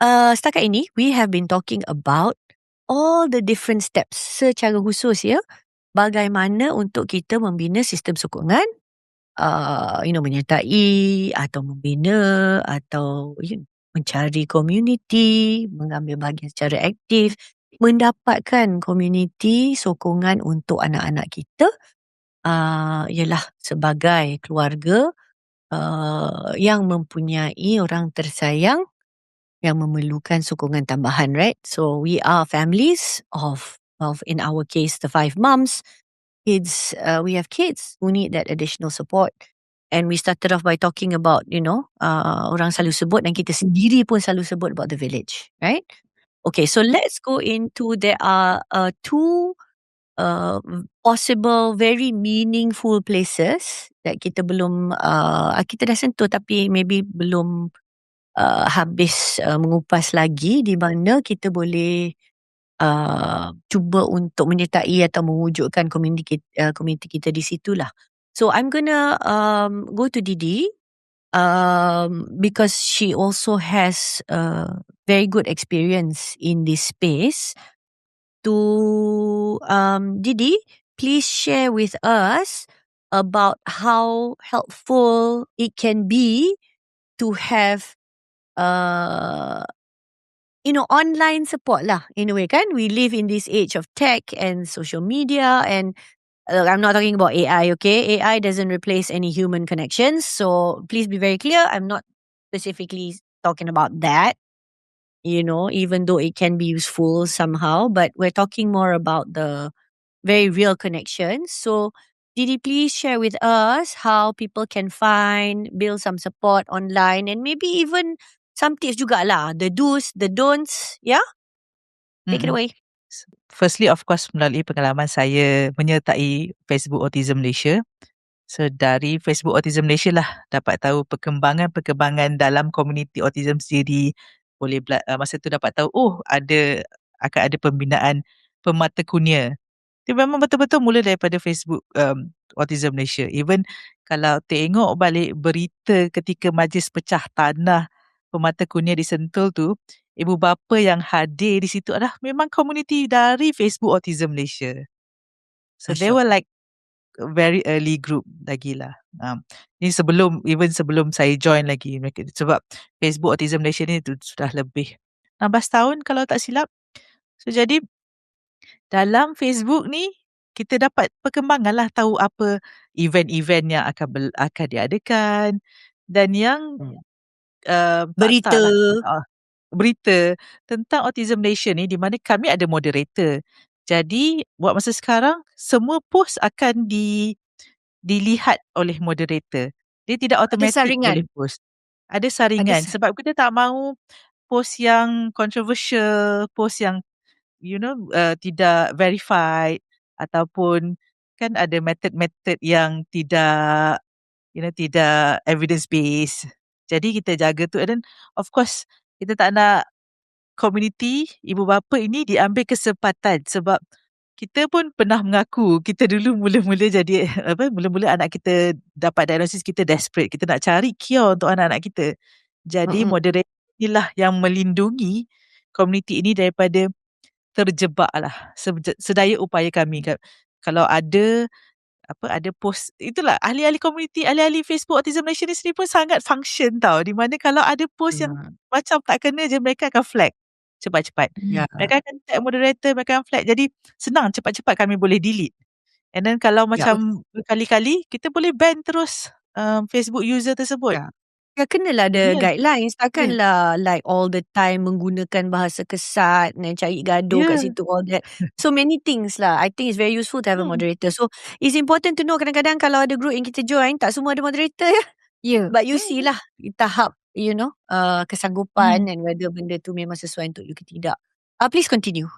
Setakat ini, we have been talking about all the different steps secara khusus ya. Bagaimana untuk kita membina sistem sokongan, menyertai atau membina atau mencari community, mengambil bahagian secara aktif, mendapatkan community sokongan untuk anak-anak kita. Ialah sebagai keluarga yang mempunyai orang tersayang yang memerlukan sokongan tambahan, right? So we are families of in our case the 5 moms. Kids, we have kids who need that additional support. And we started off by talking about, orang selalu sebut dan kita sendiri pun selalu sebut about the village, right? Okay, so let's go into, there are 2 possible very meaningful places that kita belum kita dah sentuh tapi maybe belum habis mengupas lagi, di mana kita boleh cuba untuk menyertai atau mewujudkan community kita di situlah. So I'm gonna go to Didi because she also has very good experience in this space. To Didi, please share with us about how helpful it can be to have online support lah, in a way kan. We live in this age of tech and social media, and I'm not talking about AI, okay? AI doesn't replace any human connections, so please be very clear, I'm not specifically talking about that. Even though it can be useful somehow, but we're talking more about the very real connections. So, Didi, please share with us how people can build some support online, and maybe even some tips juga lah, the do's, the don'ts, yeah? Take it away. Firstly, of course, melalui pengalaman saya menyertai Facebook Autism Malaysia. So, dari Facebook Autism Malaysia lah dapat tahu perkembangan dalam komuniti autism sendiri. Boleh masa tu dapat tahu, akan ada pembinaan pemata kunia. Itu memang betul-betul mula daripada Facebook Autism Malaysia. Even kalau tengok balik berita ketika majlis pecah tanah pemata kunia di Sentul tu, ibu bapa yang hadir di situ adalah memang komuniti dari Facebook Autism Malaysia. So they were like very early group lagi lah. Ini sebelum saya join lagi mereka, sebab Facebook Autism Malaysia ni sudah lebih 16 tahun kalau tak silap. So jadi dalam Facebook ni kita dapat perkembangan lah, tahu apa event-event yang akan diadakan dan yang Berita. berita tentang Autism Malaysia ni, di mana kami ada moderator. Jadi buat masa sekarang semua post akan dilihat oleh moderator. Dia tidak automatic boleh post. Ada saringan sebab kita tak mahu post yang controversial, post yang tidak verified, ataupun kan ada method-method yang tidak evidence based. Jadi kita jaga tu, and then of course kita tak nak community ibu bapa ini diambil kesempatan, sebab kita pun pernah mengaku kita dulu mula-mula jadi mula-mula anak kita dapat diagnosis, kita desperate, kita nak cari cure untuk anak-anak kita. Jadi moderator inilah yang melindungi community ini daripada terjebak lah, sedaya upaya kami. Kalau ada post, itulah ahli-ahli community, ahli-ahli Facebook Autism Malaysia ni sendiri pun sangat function tau, di mana kalau ada post yang macam tak kena je, mereka akan flag cepat-cepat. Mereka akan tag moderator, mereka akan flag. Jadi senang, cepat-cepat kami boleh delete. And then kalau macam berkali-kali, kita boleh ban terus Facebook user tersebut. Kenalah ada guidelines. Takkanlah like all the time menggunakan bahasa kesat dan cari gaduh kat situ, all that. So many things lah. I think it's very useful to have a moderator. So it's important to know, kadang-kadang kalau ada group yang kita join, tak semua ada moderator ya. But you see lah tahap kesanggupan and whether benda tu memang sesuai untuk you ke tidak. Please continue.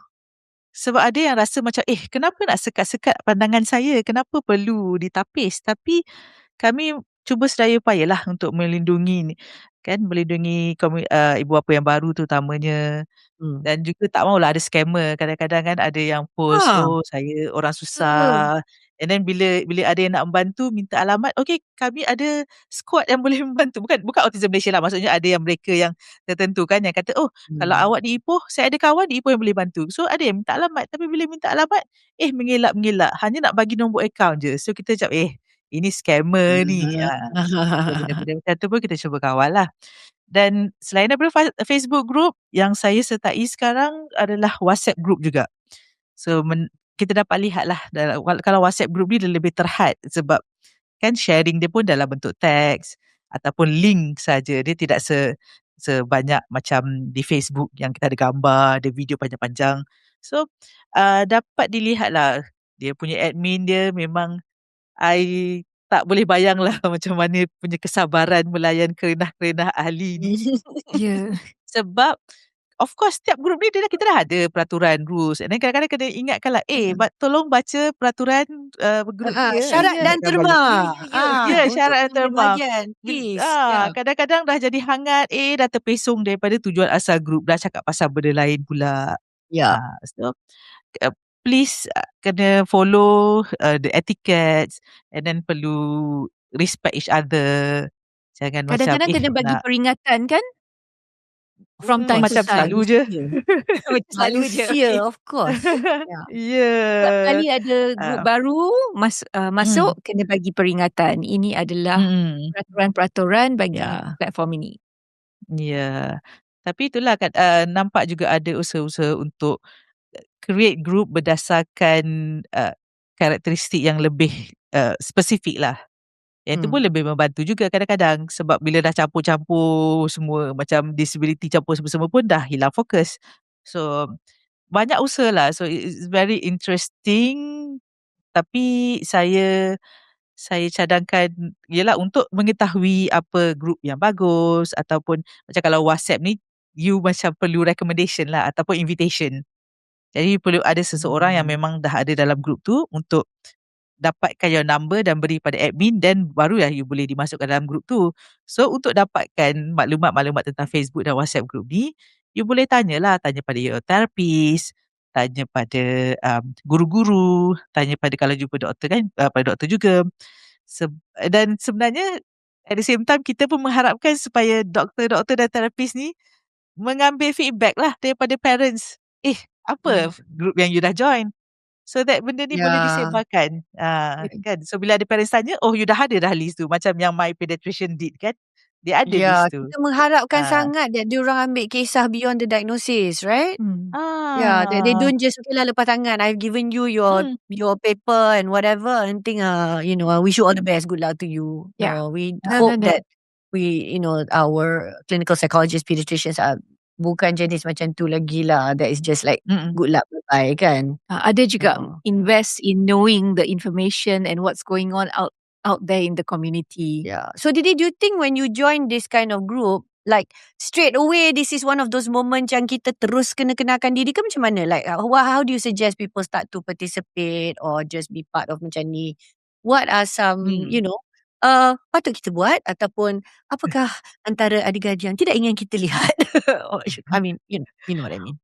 Sebab ada yang rasa macam kenapa nak sekat-sekat pandangan saya, kenapa perlu ditapis. Tapi kami cuba sedaya upaya lah untuk melindungi ibu bapa yang baru terutamanya. Dan juga tak maulah ada scammer. Kadang-kadang kan ada yang post, saya orang susah. And then bila ada yang nak membantu, minta alamat, kami ada squad yang boleh membantu. Bukan Autism Malaysia lah, maksudnya ada yang mereka yang tertentu kan, yang kata, kalau awak di Ipoh, saya ada kawan di Ipoh yang boleh bantu. So ada yang minta alamat, tapi bila minta alamat, mengelak-mengelak, hanya nak bagi nombor account je. So kita cakap, ini scammer ni. Benda-benda macam tu pun kita cuba kawal lah. Dan selain daripada Facebook group, yang saya sertai sekarang adalah WhatsApp group juga. So kita dapat lihat lah, kalau WhatsApp group ni dia lebih terhad, sebab kan sharing dia pun dalam bentuk teks ataupun link saja. Dia tidak sebanyak macam di Facebook yang kita ada gambar, ada video panjang-panjang. So dapat dilihat lah, dia punya admin dia memang I tak boleh bayang lah macam mana punya kesabaran melayan kerenah-kerenah ahli ni. Sebab of course setiap grup ni kita dah ada peraturan, rules. And then kadang-kadang kena ingatkan lah, tolong baca peraturan grup dia. Syarat dan terma. Syarat dan terma. Kadang-kadang dah jadi hangat, dah terpesong daripada tujuan asal grup, dah cakap pasal benda lain pula. So please kena follow the etiquettes, and then perlu respect each other. Jangan kadang-kadang macam kena bagi peringatan kan? From time macam to time. Selalu je. Selalu je. Fear, of course. Setiap kali ada grup baru masuk, kena bagi peringatan. Ini adalah peraturan-peraturan bagi platform ini. Tapi itulah nampak juga ada usaha-usaha untuk create group berdasarkan karakteristik yang lebih spesifik lah. Yang itu pun lebih membantu juga kadang-kadang, sebab bila dah campur-campur semua, macam disability campur semua pun dah hilang fokus. So banyak usaha lah. So it's very interesting. Tapi saya cadangkan ialah untuk mengetahui apa group yang bagus, ataupun macam kalau WhatsApp ni, you macam perlu recommendation lah ataupun invitation. Jadi perlu ada seseorang yang memang dah ada dalam grup tu untuk dapatkan your number dan beri pada admin, dan barulah you boleh dimasukkan dalam grup tu. So untuk dapatkan maklumat-maklumat tentang Facebook dan WhatsApp group ni, you boleh tanya pada your therapist, tanya pada guru-guru, tanya pada kalau jumpa doktor kan, pada doktor juga. Dan sebenarnya at the same time kita pun mengharapkan supaya doktor-doktor dan therapist ni mengambil feedback lah daripada parents. Apa group yang you dah join? So that benda ni boleh disebarkan. Kan. So bila ada parents tanya, oh you dah ada dah list tu. Macam yang My Pediatrician did kan. Dia ada list tu. Kita mengharapkan sangat that diorang ambil kisah beyond the diagnosis, right? They don't just okay lah lepas tangan. I've given you your paper and whatever and think I wish you all the best. Good luck to you. We hope that our clinical psychologists, pediatricians are bukan jenis macam tu lagi lah. That is just like good luck, bye kan. Ada juga invest in knowing the information and what's going on out there in the community. So Didi, do you think when you join this kind of group, like straight away this is one of those moments yang kita terus kena kenalkan diri ke macam mana? Like how do you suggest people start to participate or just be part of macam ni? What are some patut kita buat ataupun apakah antara adik-adik yang tidak ingin kita lihat? I mean, you know what I mean.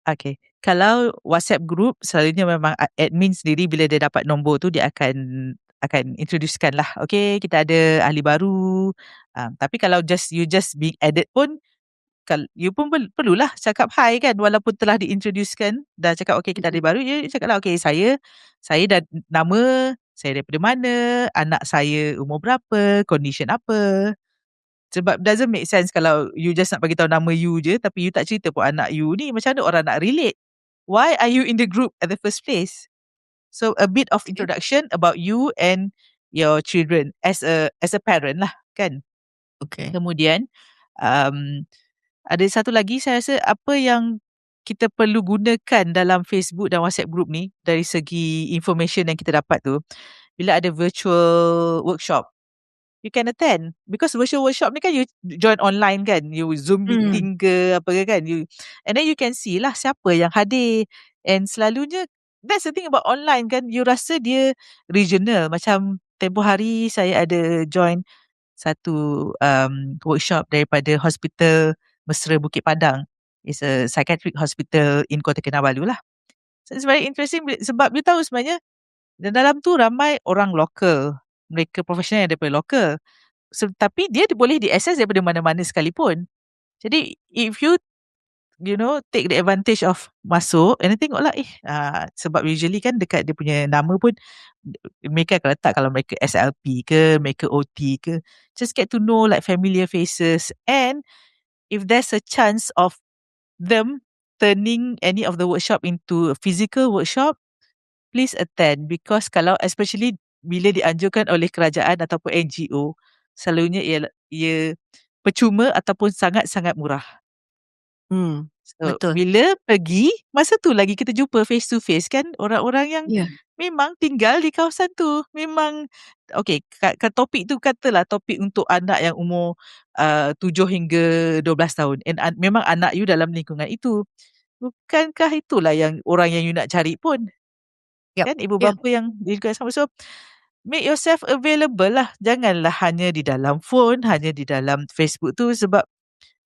Okay. Kalau WhatsApp group, selalunya memang admin sendiri bila dia dapat nombor tu dia akan introducekan lah. Okay, kita ada ahli baru. Tapi kalau you just being added pun, you pun perlulah cakap hi kan. Walaupun telah diintroducekan, dah cakap okay kita ada baru, you cakap lah okay saya dah nama, saya daripada mana, anak saya umur berapa, condition apa. Sebab doesn't make sense kalau you just nak bagi tahu nama you je tapi you tak cerita pun anak you ni, macam mana orang nak relate? Why are you in the group at the first place? So a bit of introduction about you and your children as a parent lah kan. Okay. Kemudian ada satu lagi saya rasa apa yang kita perlu gunakan dalam Facebook dan WhatsApp group ni dari segi information yang kita dapat tu, bila ada virtual workshop you can attend, because virtual workshop ni kan you join online kan, you Zoom meeting ke apa ke kan, and then you can see lah siapa yang hadir. And selalunya that's the thing about online kan, you rasa dia regional. Macam tempoh hari saya ada join satu workshop daripada Hospital Mesra Bukit Padang. It's a psychiatric hospital in Kota Kinabalu lah. So it's very interesting sebab you tahu sebenarnya dalam tu ramai orang lokal, mereka profesional yang daripada lokal. So, tapi dia boleh diakses daripada mana-mana sekalipun. Jadi if you take the advantage of masuk and tengoklah sebab usually kan dekat dia punya nama pun mereka akan letak kalau mereka SLP ke, mereka OT ke, just get to know like familiar faces. And if there's a chance of them turning any of the workshop into a physical workshop, please attend, because kalau especially bila dianjurkan oleh kerajaan ataupun NGO, selalunya ia percuma ataupun sangat-sangat murah. So, betul. Bila pergi, masa tu lagi kita jumpa face to face kan orang-orang yang memang tinggal di kawasan tu. Memang okay, topik tu katalah topik untuk anak yang umur 7 hingga 12 tahun. And memang anak you dalam lingkungan itu. Bukankah itulah yang orang yang you nak cari pun? Kan ibu bapa yang juga sama. So make yourself available lah. Janganlah hanya di dalam phone, hanya di dalam Facebook tu, sebab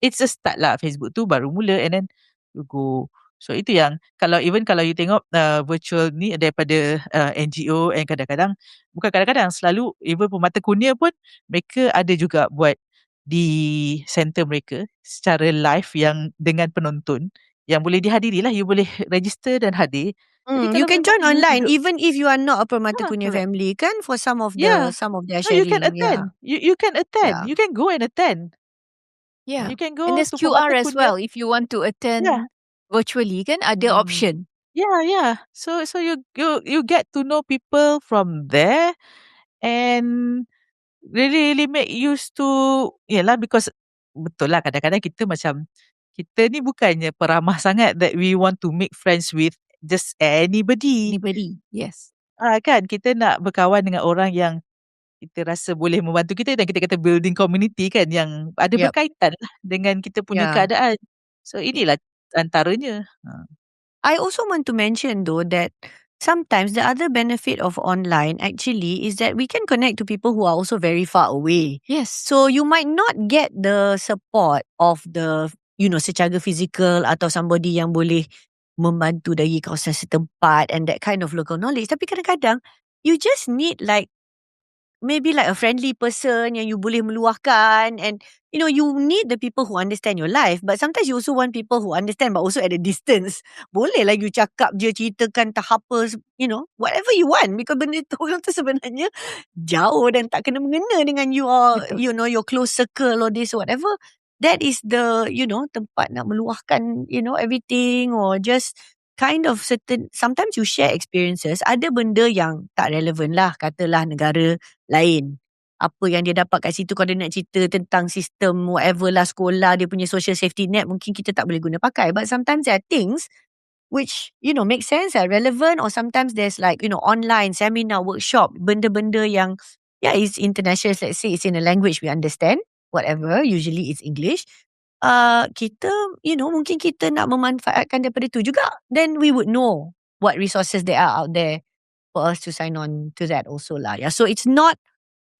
it's a start lah. Facebook tu baru mula and then you go. So itu yang kalau you tengok virtual ni daripada NGO, and kadang-kadang bukan kadang-kadang, selalu even Permata Kurnia pun mereka ada juga buat di center mereka secara live yang dengan penonton yang boleh dihadiri lah. You boleh register dan hadir. You can join online even if you are not a Permata Kurnia family kan, for some of their sharing. You can attend. You can attend. You can go and attend. You can go and there's to QR Permata as Kurnia. well if you want to attend virtually kan, ada option. Yeah. So you get to know people from there and really make use to, yalah, because betul lah kadang-kadang kita macam kita ni bukannya peramah sangat that we want to make friends with just anybody. Yes. Kan kita nak berkawan dengan orang yang kita rasa boleh membantu kita, dan kita kata building community kan, yang ada berkaitan lah dengan kita punya keadaan. So inilah antaranya. I also want to mention though that sometimes the other benefit of online actually is that we can connect to people who are also very far away. Yes. So you might not get the support of the secara physical atau somebody yang boleh membantu dari kawasan setempat and that kind of local knowledge. Tapi kadang-kadang you just need like maybe like a friendly person yang you boleh meluahkan, and you need the people who understand your life, but sometimes you also want people who understand but also at a distance. Boleh lah you cakap je, ceritakan tahap apa, whatever you want, because benda tu orang tu sebenarnya jauh dan tak kena mengena dengan Betul. your close circle or this or whatever. That is the, tempat nak meluahkan, everything, or just kind of certain, sometimes you share experiences. Ada benda yang tak relevan lah, katalah negara lain. Apa yang dia dapat kat situ, kalau dia nak cerita tentang sistem whatever lah, sekolah, dia punya social safety net, mungkin kita tak boleh guna pakai. But sometimes there are things which, make sense, are relevant, or sometimes there's like, online seminar, workshop, benda-benda yang, it's international, let's say it's in a language we understand, whatever, usually it's English. Kita, mungkin kita nak memanfaatkan daripada tu juga, then we would know what resources there are out there for us to sign on to that also lah. Yeah, so it's not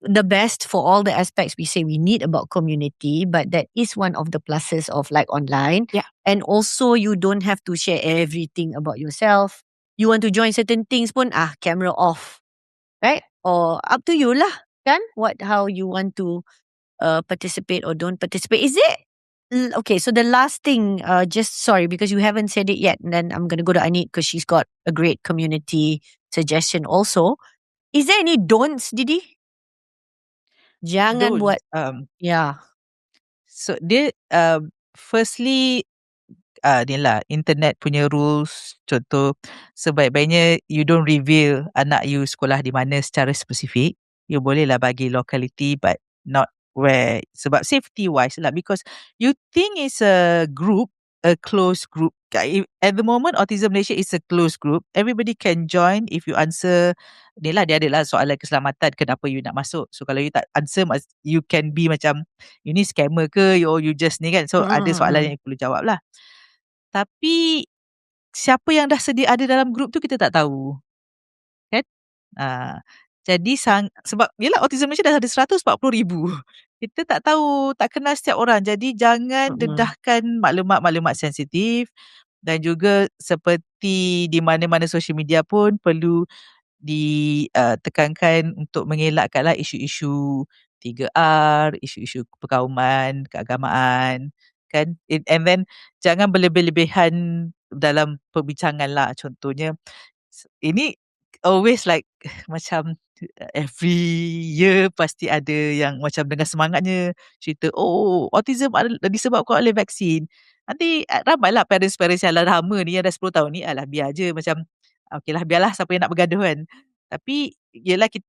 the best for all the aspects we say we need about community, but that is one of the pluses of like online. Yeah. And also you don't have to share everything about yourself. You want to join certain things pun, camera off, right? Or up to you lah, kan? How you want to participate or don't participate. Is it? Okay, so the last thing, just sorry, because you haven't said it yet, and then I'm going to go to Anit because she's got a great community suggestion also. Is there any don'ts, Didi? Jangan Don't. buat, yeah. So dia firstly ni lah internet punya rules. Contoh, sebaik-baiknya you don't reveal anak you sekolah di mana secara spesifik. You boleh lah bagi locality but not where, sebab safety wise lah, because you think it's a group, a closed group. At the moment Autism Malaysia is a closed group. Everybody can join if you answer. Ni lah, dia adalah soalan keselamatan, kenapa you nak masuk. So kalau you tak answer, you can be macam, you ni scammer ke, or you just ni kan. So ada soalan yang perlu jawab lah. Tapi siapa yang dah sedia ada dalam grup tu kita tak tahu, kan? Jadi sebab yelah Autism Malaysia dah ada 140,000. Kita tak tahu, tak kenal setiap orang. Jadi jangan dedahkan maklumat-maklumat sensitif. Dan juga seperti di mana-mana social media pun perlu ditekankan untuk mengelakkanlah isu-isu 3R, isu-isu perkauman, keagamaan, kan? And then jangan berlebih-lebihan dalam perbincangan lah. Contohnya, ini always like macam every year pasti ada yang macam dengan semangatnya cerita, autism disebabkan oleh vaksin. Nanti ramailah parents-parents yang lama ni, yang dah 10 tahun ni, biar je macam, okeylah, biarlah siapa yang nak bergaduh kan. Tapi yelah, kita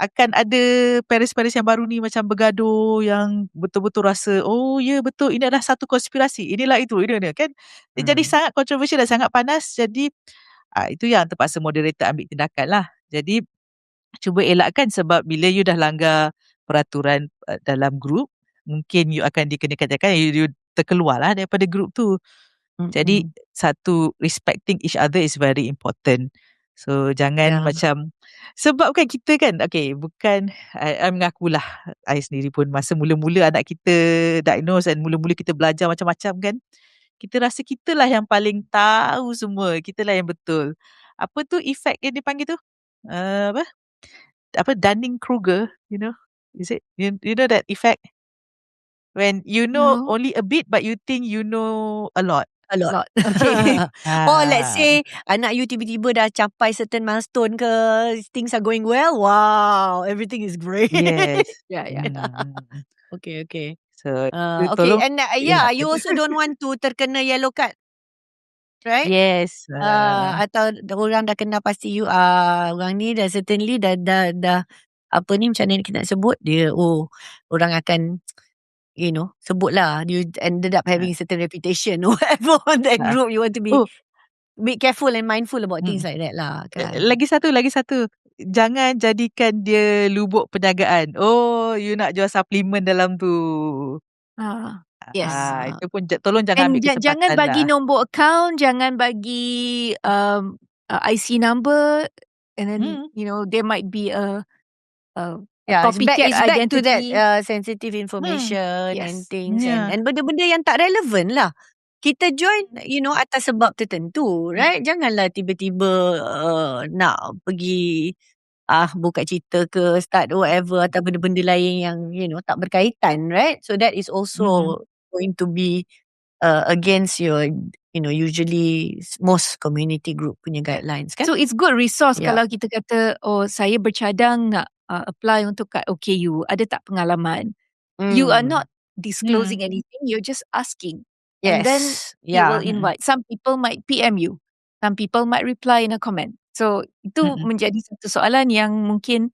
akan ada parents-parents yang baru ni macam bergaduh, yang betul-betul rasa, ya betul, ini adalah satu konspirasi, inilah itu, ini kan. Jadi sangat kontroversial dan sangat panas. Jadi itu yang terpaksa moderator ambil tindakan lah. Jadi cuba elakkan, sebab bila you dah langgar peraturan dalam grup, mungkin you akan dikenakan tindakan, you terkeluar lah daripada grup tu. Jadi satu, respecting each other is very important. So jangan macam, sebab kan kita kan, okay, bukan I mengakulah, I sendiri pun masa mula-mula anak kita diagnose dan mula-mula kita belajar macam-macam kan, kita rasa kita lah yang paling tahu semua, kita lah yang betul. Apa tu efek yang dipanggil tu? Apa Dunning-Kruger, is it? You know that effect? When you know only a bit but you think you know a lot. A lot. Okay. Let's say anak you tiba-tiba dah capai certain milestone ke, things are going well. Wow, everything is great. Yes. Yeah. Okay. So, okay, and you also don't want to terkena yellow card, right? Yes. Atau orang dah kenal pasti you, orang ni dah certainly dah apa ni, macam mana kita nak sebut dia, orang akan sebut lah, you ended up having certain reputation or whatever on that group. You want to be careful and mindful about things like that lah, kan. Lagi satu, jangan jadikan dia lubuk perniagaan. You nak jual suplemen dalam tu. Yes. Itu pun tolong jangan ambil kesempatan. Jangan bagi nombor account, jangan bagi IC number, and then there might be a copycat it's back to that identity. sensitive information and Yes. things, and benda-benda yang tak relevan lah. Kita join atas sebab tertentu, right? Janganlah tiba-tiba nak pergi buka cerita ke, start whatever atau benda-benda lain yang tak berkaitan, right? So that is also going to be against your usually most community group punya guidelines kan. So it's good resource Yeah. kalau kita kata saya bercadang nak apply untuk kad OKU, ada tak pengalaman? You are not disclosing anything, you're just asking. And then you will invite. Some people might PM you. Some people might reply in a comment. So itu menjadi satu soalan yang mungkin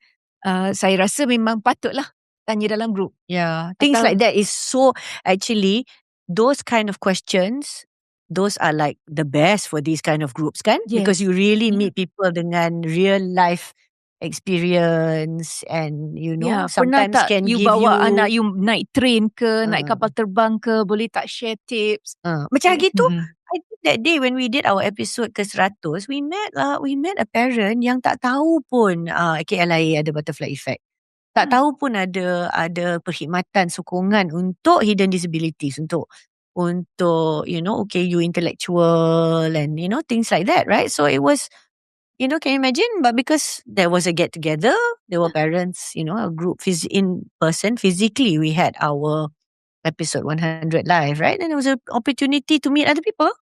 saya rasa memang patutlah tanya dalam group. Yeah, things like that is so actually those kind of questions, those are like the best for these kind of groups kan? Yes. Because you really meet people dengan real life experience and Pernah sometimes tak can you give bawa you anak you naik train ke, naik kapal terbang ke, boleh tak share tips? macam gitu. I think that day when we did our episode ke-100, we met a parent yang tak tahu pun KLIA ada butterfly effect. Tak tahu pun ada perkhidmatan sokongan untuk hidden disabilities, untuk OKU intellectual and things like that, right? So it was, can you imagine? But because there was a get together, there were parents, a group in person physically. We had our episode 100 live, right? And it was an opportunity to meet other people,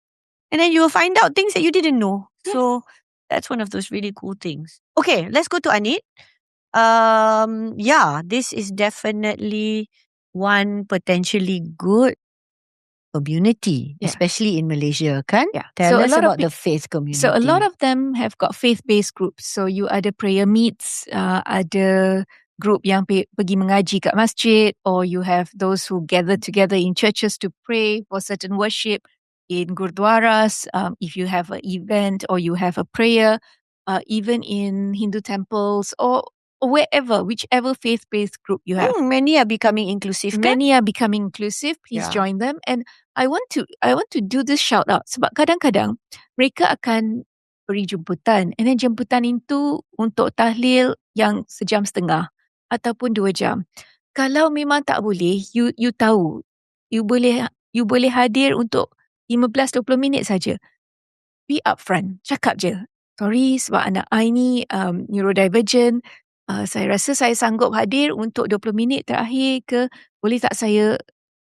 and then you will find out things that you didn't know. So that's one of those really cool things. Okay, let's go to Anit. This is definitely one potentially good community, especially in Malaysia, kan? Yeah. Tell So a us lot of about the faith community. So a lot of them have got faith-based groups. So you ada prayer meets, ada group yang pergi mengaji kat masjid, or you have those who gather together in churches to pray for certain worship in gurdwaras. If you have an event or you have a prayer, even in Hindu temples or wherever, whichever faith-based group you have. Many are becoming inclusive, kan? Many are becoming inclusive. Please join them. And I want to do this shout out sebab kadang-kadang mereka akan beri jemputan, and then jemputan itu untuk tahlil yang sejam setengah ataupun 2 jam. Kalau memang tak boleh, you tahu, you boleh hadir untuk 15-20 minit saja. Be upfront, cakap je. Sorry sebab anak I ni neurodivergent. Saya rasa saya sanggup hadir untuk 20 minit terakhir ke, boleh tak saya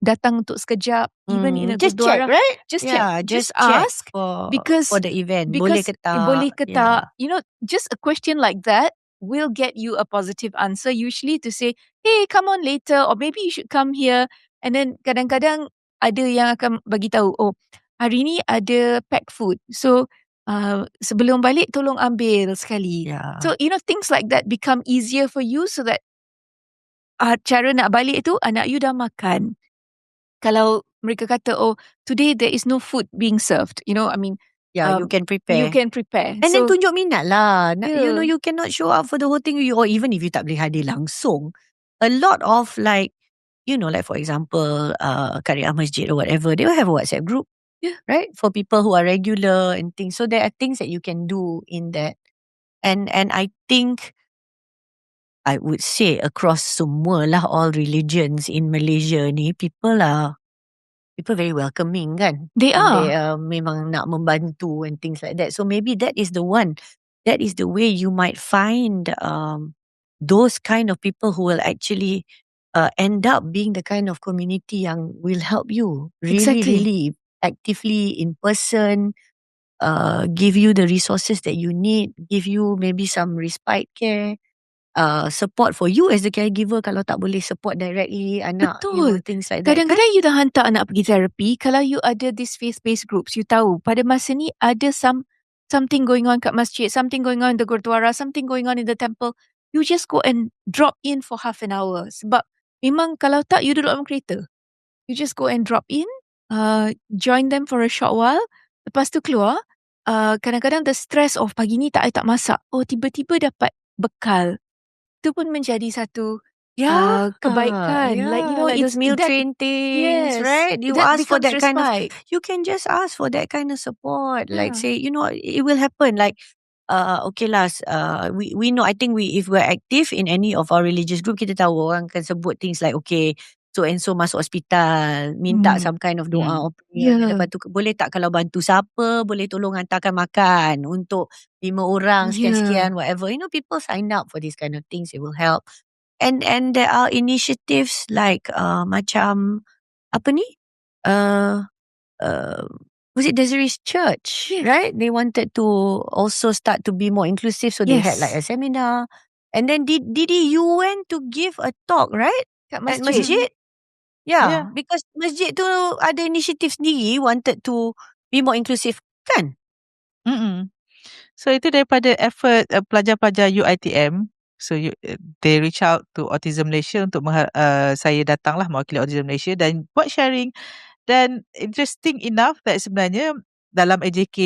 datang untuk sekejap, even in a just check, right? Just Yeah, check. Just check ask for the event. Boleh ke tak? Boleh ke tak? Just a question like that will get you a positive answer usually, to say, hey, come on later, or maybe you should come here. And then kadang-kadang ada yang akan bagi tahu, oh, hari ni ada packed food, so sebelum balik tolong ambil sekali. So things like that become easier for you, so that cara nak balik tu anak you dah makan. Kalau mereka kata, oh, today there is no food being served, you can prepare. You can prepare. And then tunjuk minat lah. You cannot show up for the whole thing, or even if you tak boleh hadir langsung. A lot of like for example, Qariah Masjid or whatever, they will have a WhatsApp group. Yeah. Right? For people who are regular and things. So there are things that you can do in that. And I think, I would say across semua lah, all religions in Malaysia ni, people very welcoming kan. They And are. They memang nak membantu and things like that. So maybe that is the one. That is the way you might find those kind of people who will actually end up being the kind of community yang will help you really, really actively in person, give you the resources that you need, give you maybe some respite care, support for you as the caregiver kalau tak boleh support directly anak. Betul. Things like that. Kadang-kadang you dah hantar anak pergi therapy, kalau you ada this faith-based groups, you tahu pada masa ni ada something going on kat masjid, something going on in the gurdwara, something going on in the temple, you just go and drop in for half an hour. Sebab memang kalau tak, you duduk dalam kereta. You just go and drop in, join them for a short while, lepas tu keluar. Kadang-kadang the stress of pagi ni I tak masak, oh tiba-tiba dapat bekal. Itu pun menjadi satu kebaikan. Like those meal train things, right? You ask for that kind of, you can just ask for that kind of support. Like say, it will happen. Like, okay lah, we know, I think if we're active in any of our religious group, kita tahu orang akan sebut things like, okay, so and so masuk hospital, minta some kind of doa or prayer. Lepas tu boleh tak kalau bantu siapa, boleh tolong hantarkan makan untuk 5 orang sekian-sekian, whatever. People sign up for these kind of things. It will help. And there are initiatives like macam apa ni? Was it Desiree's church, right? They wanted to also start to be more inclusive, so they had like a seminar. And then Didi, you went to give a talk, right? Kat At masjid. Yeah. Because masjid tu ada initiative sendiri wanted to be more inclusive, kan? So itu daripada effort pelajar-pelajar UiTM. So they reach out to Autism Malaysia untuk saya datanglah mewakili Autism Malaysia dan buat sharing. Dan interesting enough that sebenarnya dalam AJK,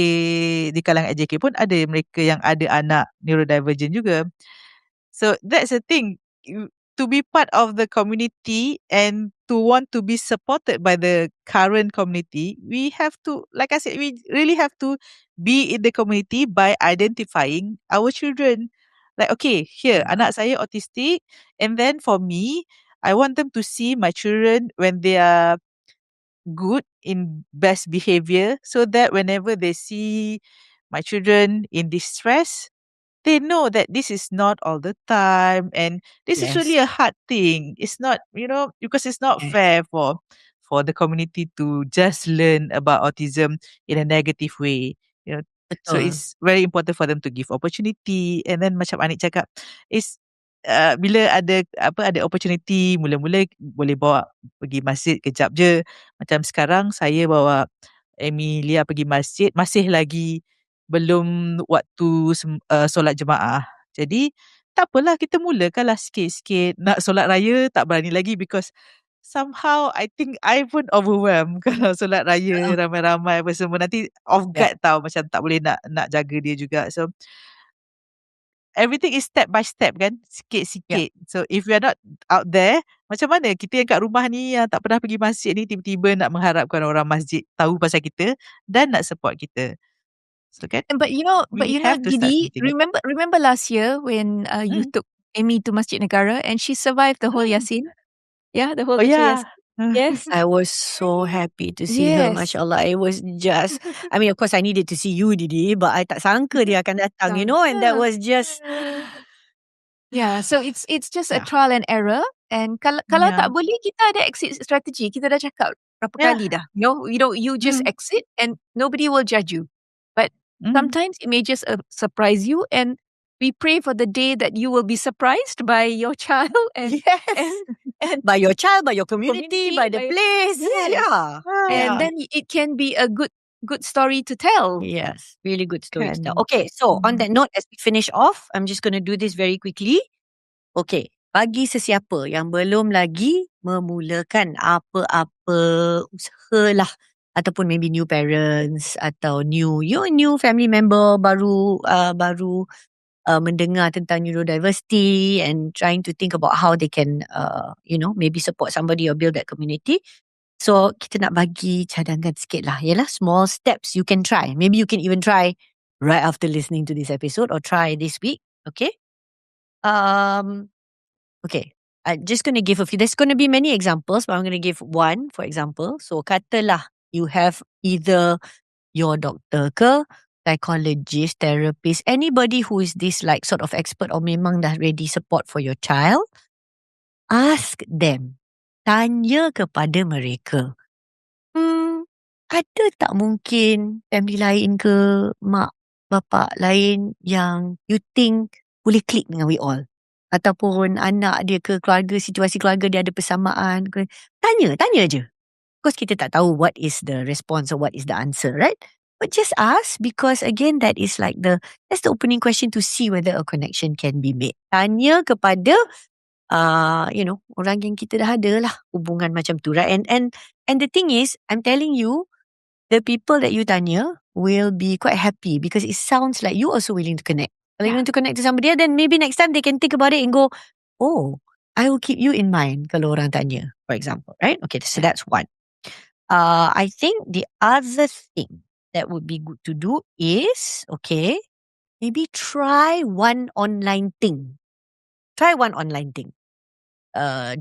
di kalangan AJK pun ada mereka yang ada anak neurodivergent juga. So that's the thing. To be part of the community and to want to be supported by the current community, we have to, like I said, we really have to be in the community by identifying our children. Like, okay, here, anak saya autistic. And then for me, I want them to see my children when they are good in best behavior, so that whenever they see my children in distress, they know that this is not all the time, and this is really a hard thing. It's not, because it's not fair for the community to just learn about autism in a negative way. So it's very important for them to give opportunity. And then macam Anik cakap, is bila ada opportunity, mula-mula boleh bawa pergi masjid kejap je. Macam sekarang saya bawa Emilia pergi masjid, masih lagi belum waktu solat jemaah. Jadi tak apalah, kita mulakanlah sikit-sikit. Nak solat raya tak berani lagi because somehow I think I pun overwhelmed kalau solat raya ramai-ramai apa semua, nanti off guard tau, macam tak boleh nak jaga dia juga. So everything is step by step kan, sikit-sikit. So if we are not out there, macam mana kita yang kat rumah ni yang tak pernah pergi masjid ni tiba-tiba nak mengharapkan orang masjid tahu pasal kita dan nak support kita. So kan, But Didi, remember last year when you took Amy to Masjid Negara and she survived the whole Yasin? Yeah, the whole Yasin. Yes. I was so happy to see her, mashallah. It was just, I mean, of course I needed to see you, Didi, but I tak sangka dia akan datang, and that was just so it's just a trial and error. And kalau tak boleh, kita ada exit strategy. Kita dah cakap berapa kali dah. You just exit and nobody will judge you. But sometimes it may just surprise you, and we pray for the day that you will be surprised by your child and by your child, by your community, by the place. And then it can be a good story to tell. Yes, really good story to tell. Okay, so on that note, as we finish off, I'm just going to do this very quickly. Okay, bagi sesiapa yang belum lagi memulakan apa-apa usaha lah, ataupun maybe new parents atau new family member baru mendengar tentang neurodiversity and trying to think about how they can maybe support somebody or build that community. So kita nak bagi cadangan sikit lah. Yalah, small steps you can try. Maybe you can even try right after listening to this episode or try this week. Okay. Okay. I'm just going to give a few. There's going to be many examples, but I'm going to give one, for example. So katalah you have either your doctor ke, psychologist, therapist, anybody who is this like sort of expert or memang dah ready support for your child. Ask them. Tanya kepada mereka. Ada tak mungkin family lain ke, mak, bapak lain yang you think boleh click dengan we all? Ataupun anak dia ke, keluarga, situasi keluarga dia ada persamaan ke? Tanya je. Of course kita tak tahu what is the response or what is the answer, right? But just ask, because again that's the opening question to see whether a connection can be made. Tanya kepada orang yang kita dah ada lah hubungan macam tu, right? And the thing is, I'm telling you, the people that you tanya will be quite happy because it sounds like you also willing to connect. Kalau you want to connect to somebody, then maybe next time they can think about it and go, oh, I will keep you in mind kalau orang tanya, for example, right? Okay, so that's one. I think the other thing that would be good to do is, okay, maybe try one online thing.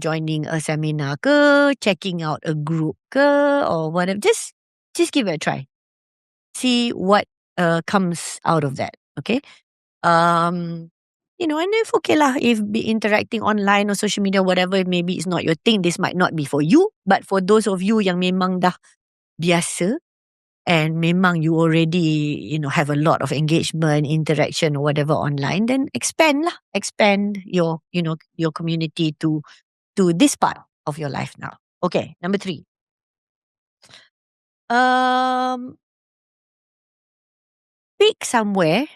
joining a seminar ke, checking out a group ke, or whatever. Just give it a try. See what comes out of that. Okay. And if okay lah, if be interacting online or social media, whatever, maybe it's not your thing, this might not be for you. But for those of you yang memang dah biasa, and memang you already, have a lot of engagement, interaction or whatever online, then expand your, your community to this part of your life now. Okay, number 3. Pick somewhere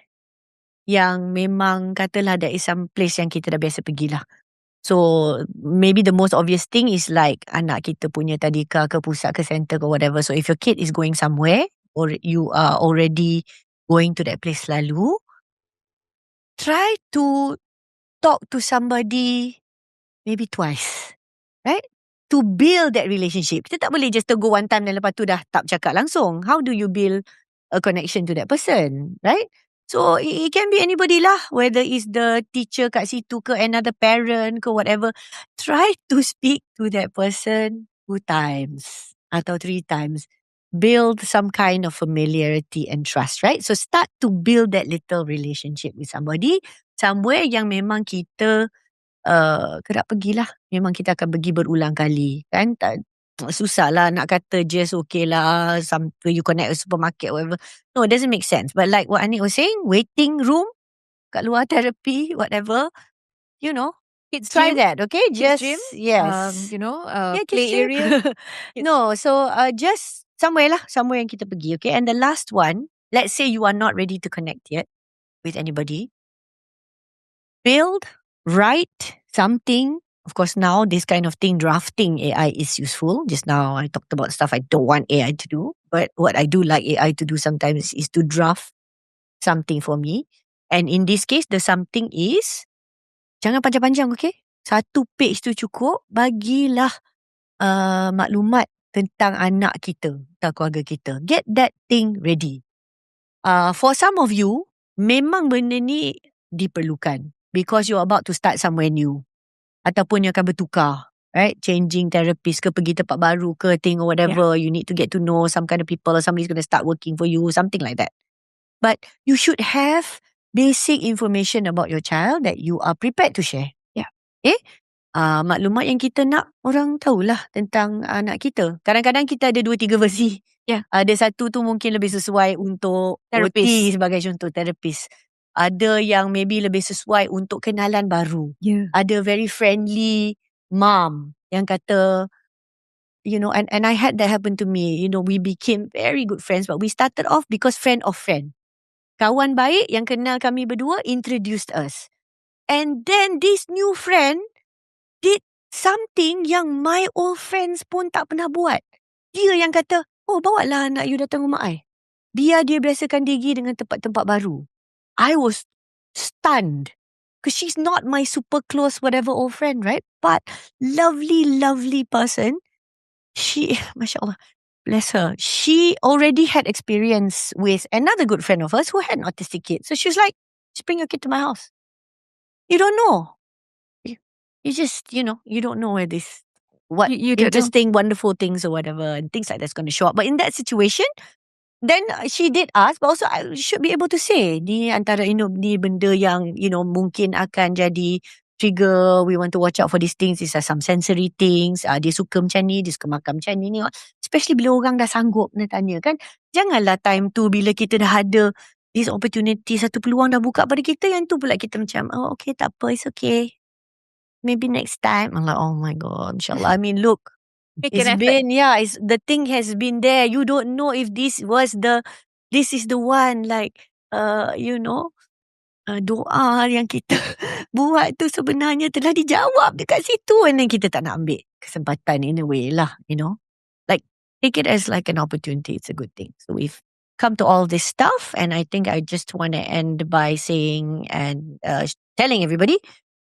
yang memang katalah there is some place yang kita dah biasa pergilah. So maybe the most obvious thing is like anak kita punya tadika ke pusat ke center ke whatever. So if your kid is going somewhere or you are already going to that place selalu, try to talk to somebody maybe twice, right? To build that relationship. Kita tak boleh just tegur one time dan lepas tu dah tak cakap langsung. How do you build a connection to that person, right? So it can be anybody lah, whether it's the teacher kat situ ke, another parent ke, whatever. Try to speak to that person 2 times atau 3 times. Build some kind of familiarity and trust, right? So start to build that little relationship with somebody somewhere yang memang kita kerap pergilah. Memang kita akan pergi berulang kali, kan? Susah lah nak kata just okay lah, you connect a supermarket whatever. No, it doesn't make sense. But like what Anik was saying, waiting room kat luar therapy, whatever, Kids try gym, that, okay? kids Just gym, yes. play kids gym. area. No, so just somewhere yang kita pergi, okay? And the last one, let's say you are not ready to connect yet with anybody. Write something. Of course, now this kind of thing, drafting AI is useful. Just now I talked about stuff I don't want AI to do. But what I do like AI to do sometimes is to draft something for me. And in this case, the something is, jangan panjang-panjang, okay? 1 page tu cukup. Bagilah maklumat tentang anak kita atau keluarga kita. Get that thing ready. For some of you, memang benda ni diperlukan. Because you're about to start somewhere new. Ataupun you akan bertukar, right? Changing therapist ke, pergi tempat baru ke, thing or whatever. You need to get to know some kind of people or somebody's going to start working for you, something like that. But you should have basic information about your child that you are prepared to share. Yeah. Okay? Maklumat yang kita nak, orang tahulah tentang anak kita. Kadang-kadang kita ada 2-3 versi. Yeah. Ada satu tu mungkin lebih sesuai untuk OT sebagai contoh, therapist. Ada yang maybe lebih sesuai untuk kenalan baru. Yeah. Ada very friendly mom yang kata, and I had that happen to me. We became very good friends, but we started off because friend of friend. Kawan baik yang kenal kami berdua introduced us. And then this new friend did something yang my old friends pun tak pernah buat. Dia yang kata, bawa lah anak you datang rumah I. Biar dia biasakan diri dengan tempat-tempat baru. I was stunned. Because she's not my super close whatever old friend, right? But lovely person. She, Masya Allah, bless her. She already had experience with another good friend of hers who had an autistic kid. So she was like, just bring your kid to my house. You don't know. You just, you don't know where this, what you don't interesting, wonderful things or whatever, and things like that's going to show up. But in that situation, then she did ask, but also I should be able to say, ni antara, ni benda yang, mungkin akan jadi trigger. We want to watch out for these things. These are some sensory things. Dia suka macam ni, dia suka makan macam ni. Especially bila orang dah sanggup nak tanya kan. Janganlah time tu bila kita dah ada this opportunity, satu peluang dah buka pada kita, yang tu pula kita macam, okay, tak apa, it's okay. Maybe next time. I'm like, oh my God, insyaAllah. I mean, look. It's been, the thing has been there. You don't know if this is the one, like, doa yang kita buat tu sebenarnya telah dijawab dekat situ, and then kita tak nak ambil kesempatan in a way lah, like, take it as like an opportunity. It's a good thing. So we've come to all this stuff, and I think I just want to end by saying and telling everybody,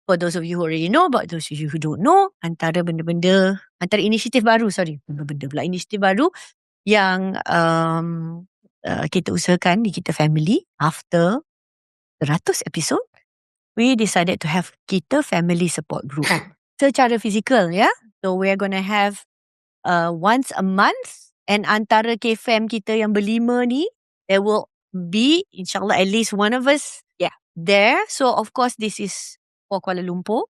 for those of you who already know, but those of you who don't know, antara inisiatif baru, inisiatif baru yang kita usahakan di Kita Family after 100 episode, we decided to have Kita Family Support Group. secara fizikal, ya. So we're gonna have once a month, and antara KFM kita yang berlima ni, there will be insyaAllah at least one of us there. So of course this is for Kuala Lumpur.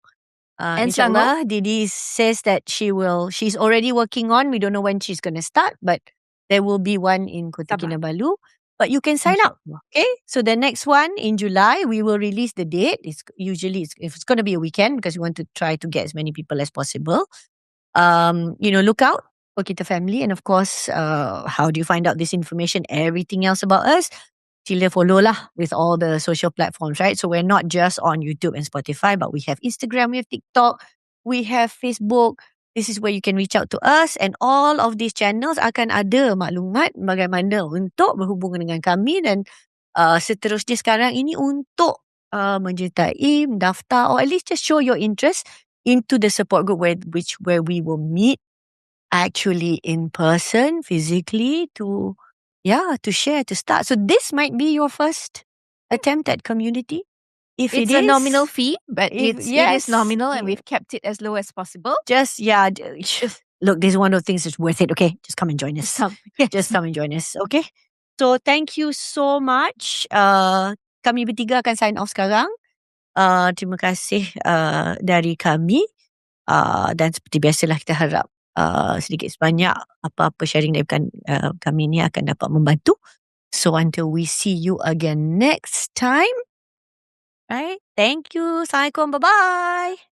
And InsyaAllah, Didi says that she's already working on, we don't know when she's going to start, but there will be one in Kota Kinabalu. But you can sign up, okay? So the next one in July, we will release the date. It's going to be a weekend because we want to try to get as many people as possible. Look out for Kita Family. And of course, how do you find out this information, everything else about us? Sila follow lah with all the social platforms, right? So we're not just on YouTube and Spotify, but we have Instagram, we have TikTok, we have Facebook. This is where you can reach out to us, and all of these channels akan ada maklumat bagaimana untuk berhubung dengan kami, dan seterusnya sekarang ini untuk menyertai, mendaftar, or at least just show your interest into the support group where we will meet actually in person, physically, to share, to start. So this might be your first attempt at community. If it's a nominal fee, but it is nominal, and we've kept it as low as possible. Look, this is one of the things that's worth it. Okay, just come and join us. Just come and join us. Okay. So thank you so much. Kami bertiga akan sign off sekarang. Terima kasih dari kami. Dan seperti biasalah, kita harap sedikit sebanyak apa-apa sharing dari kami ni akan dapat membantu. So until we see you again next time, right? Thank you. Assalamualaikum. Bye-bye.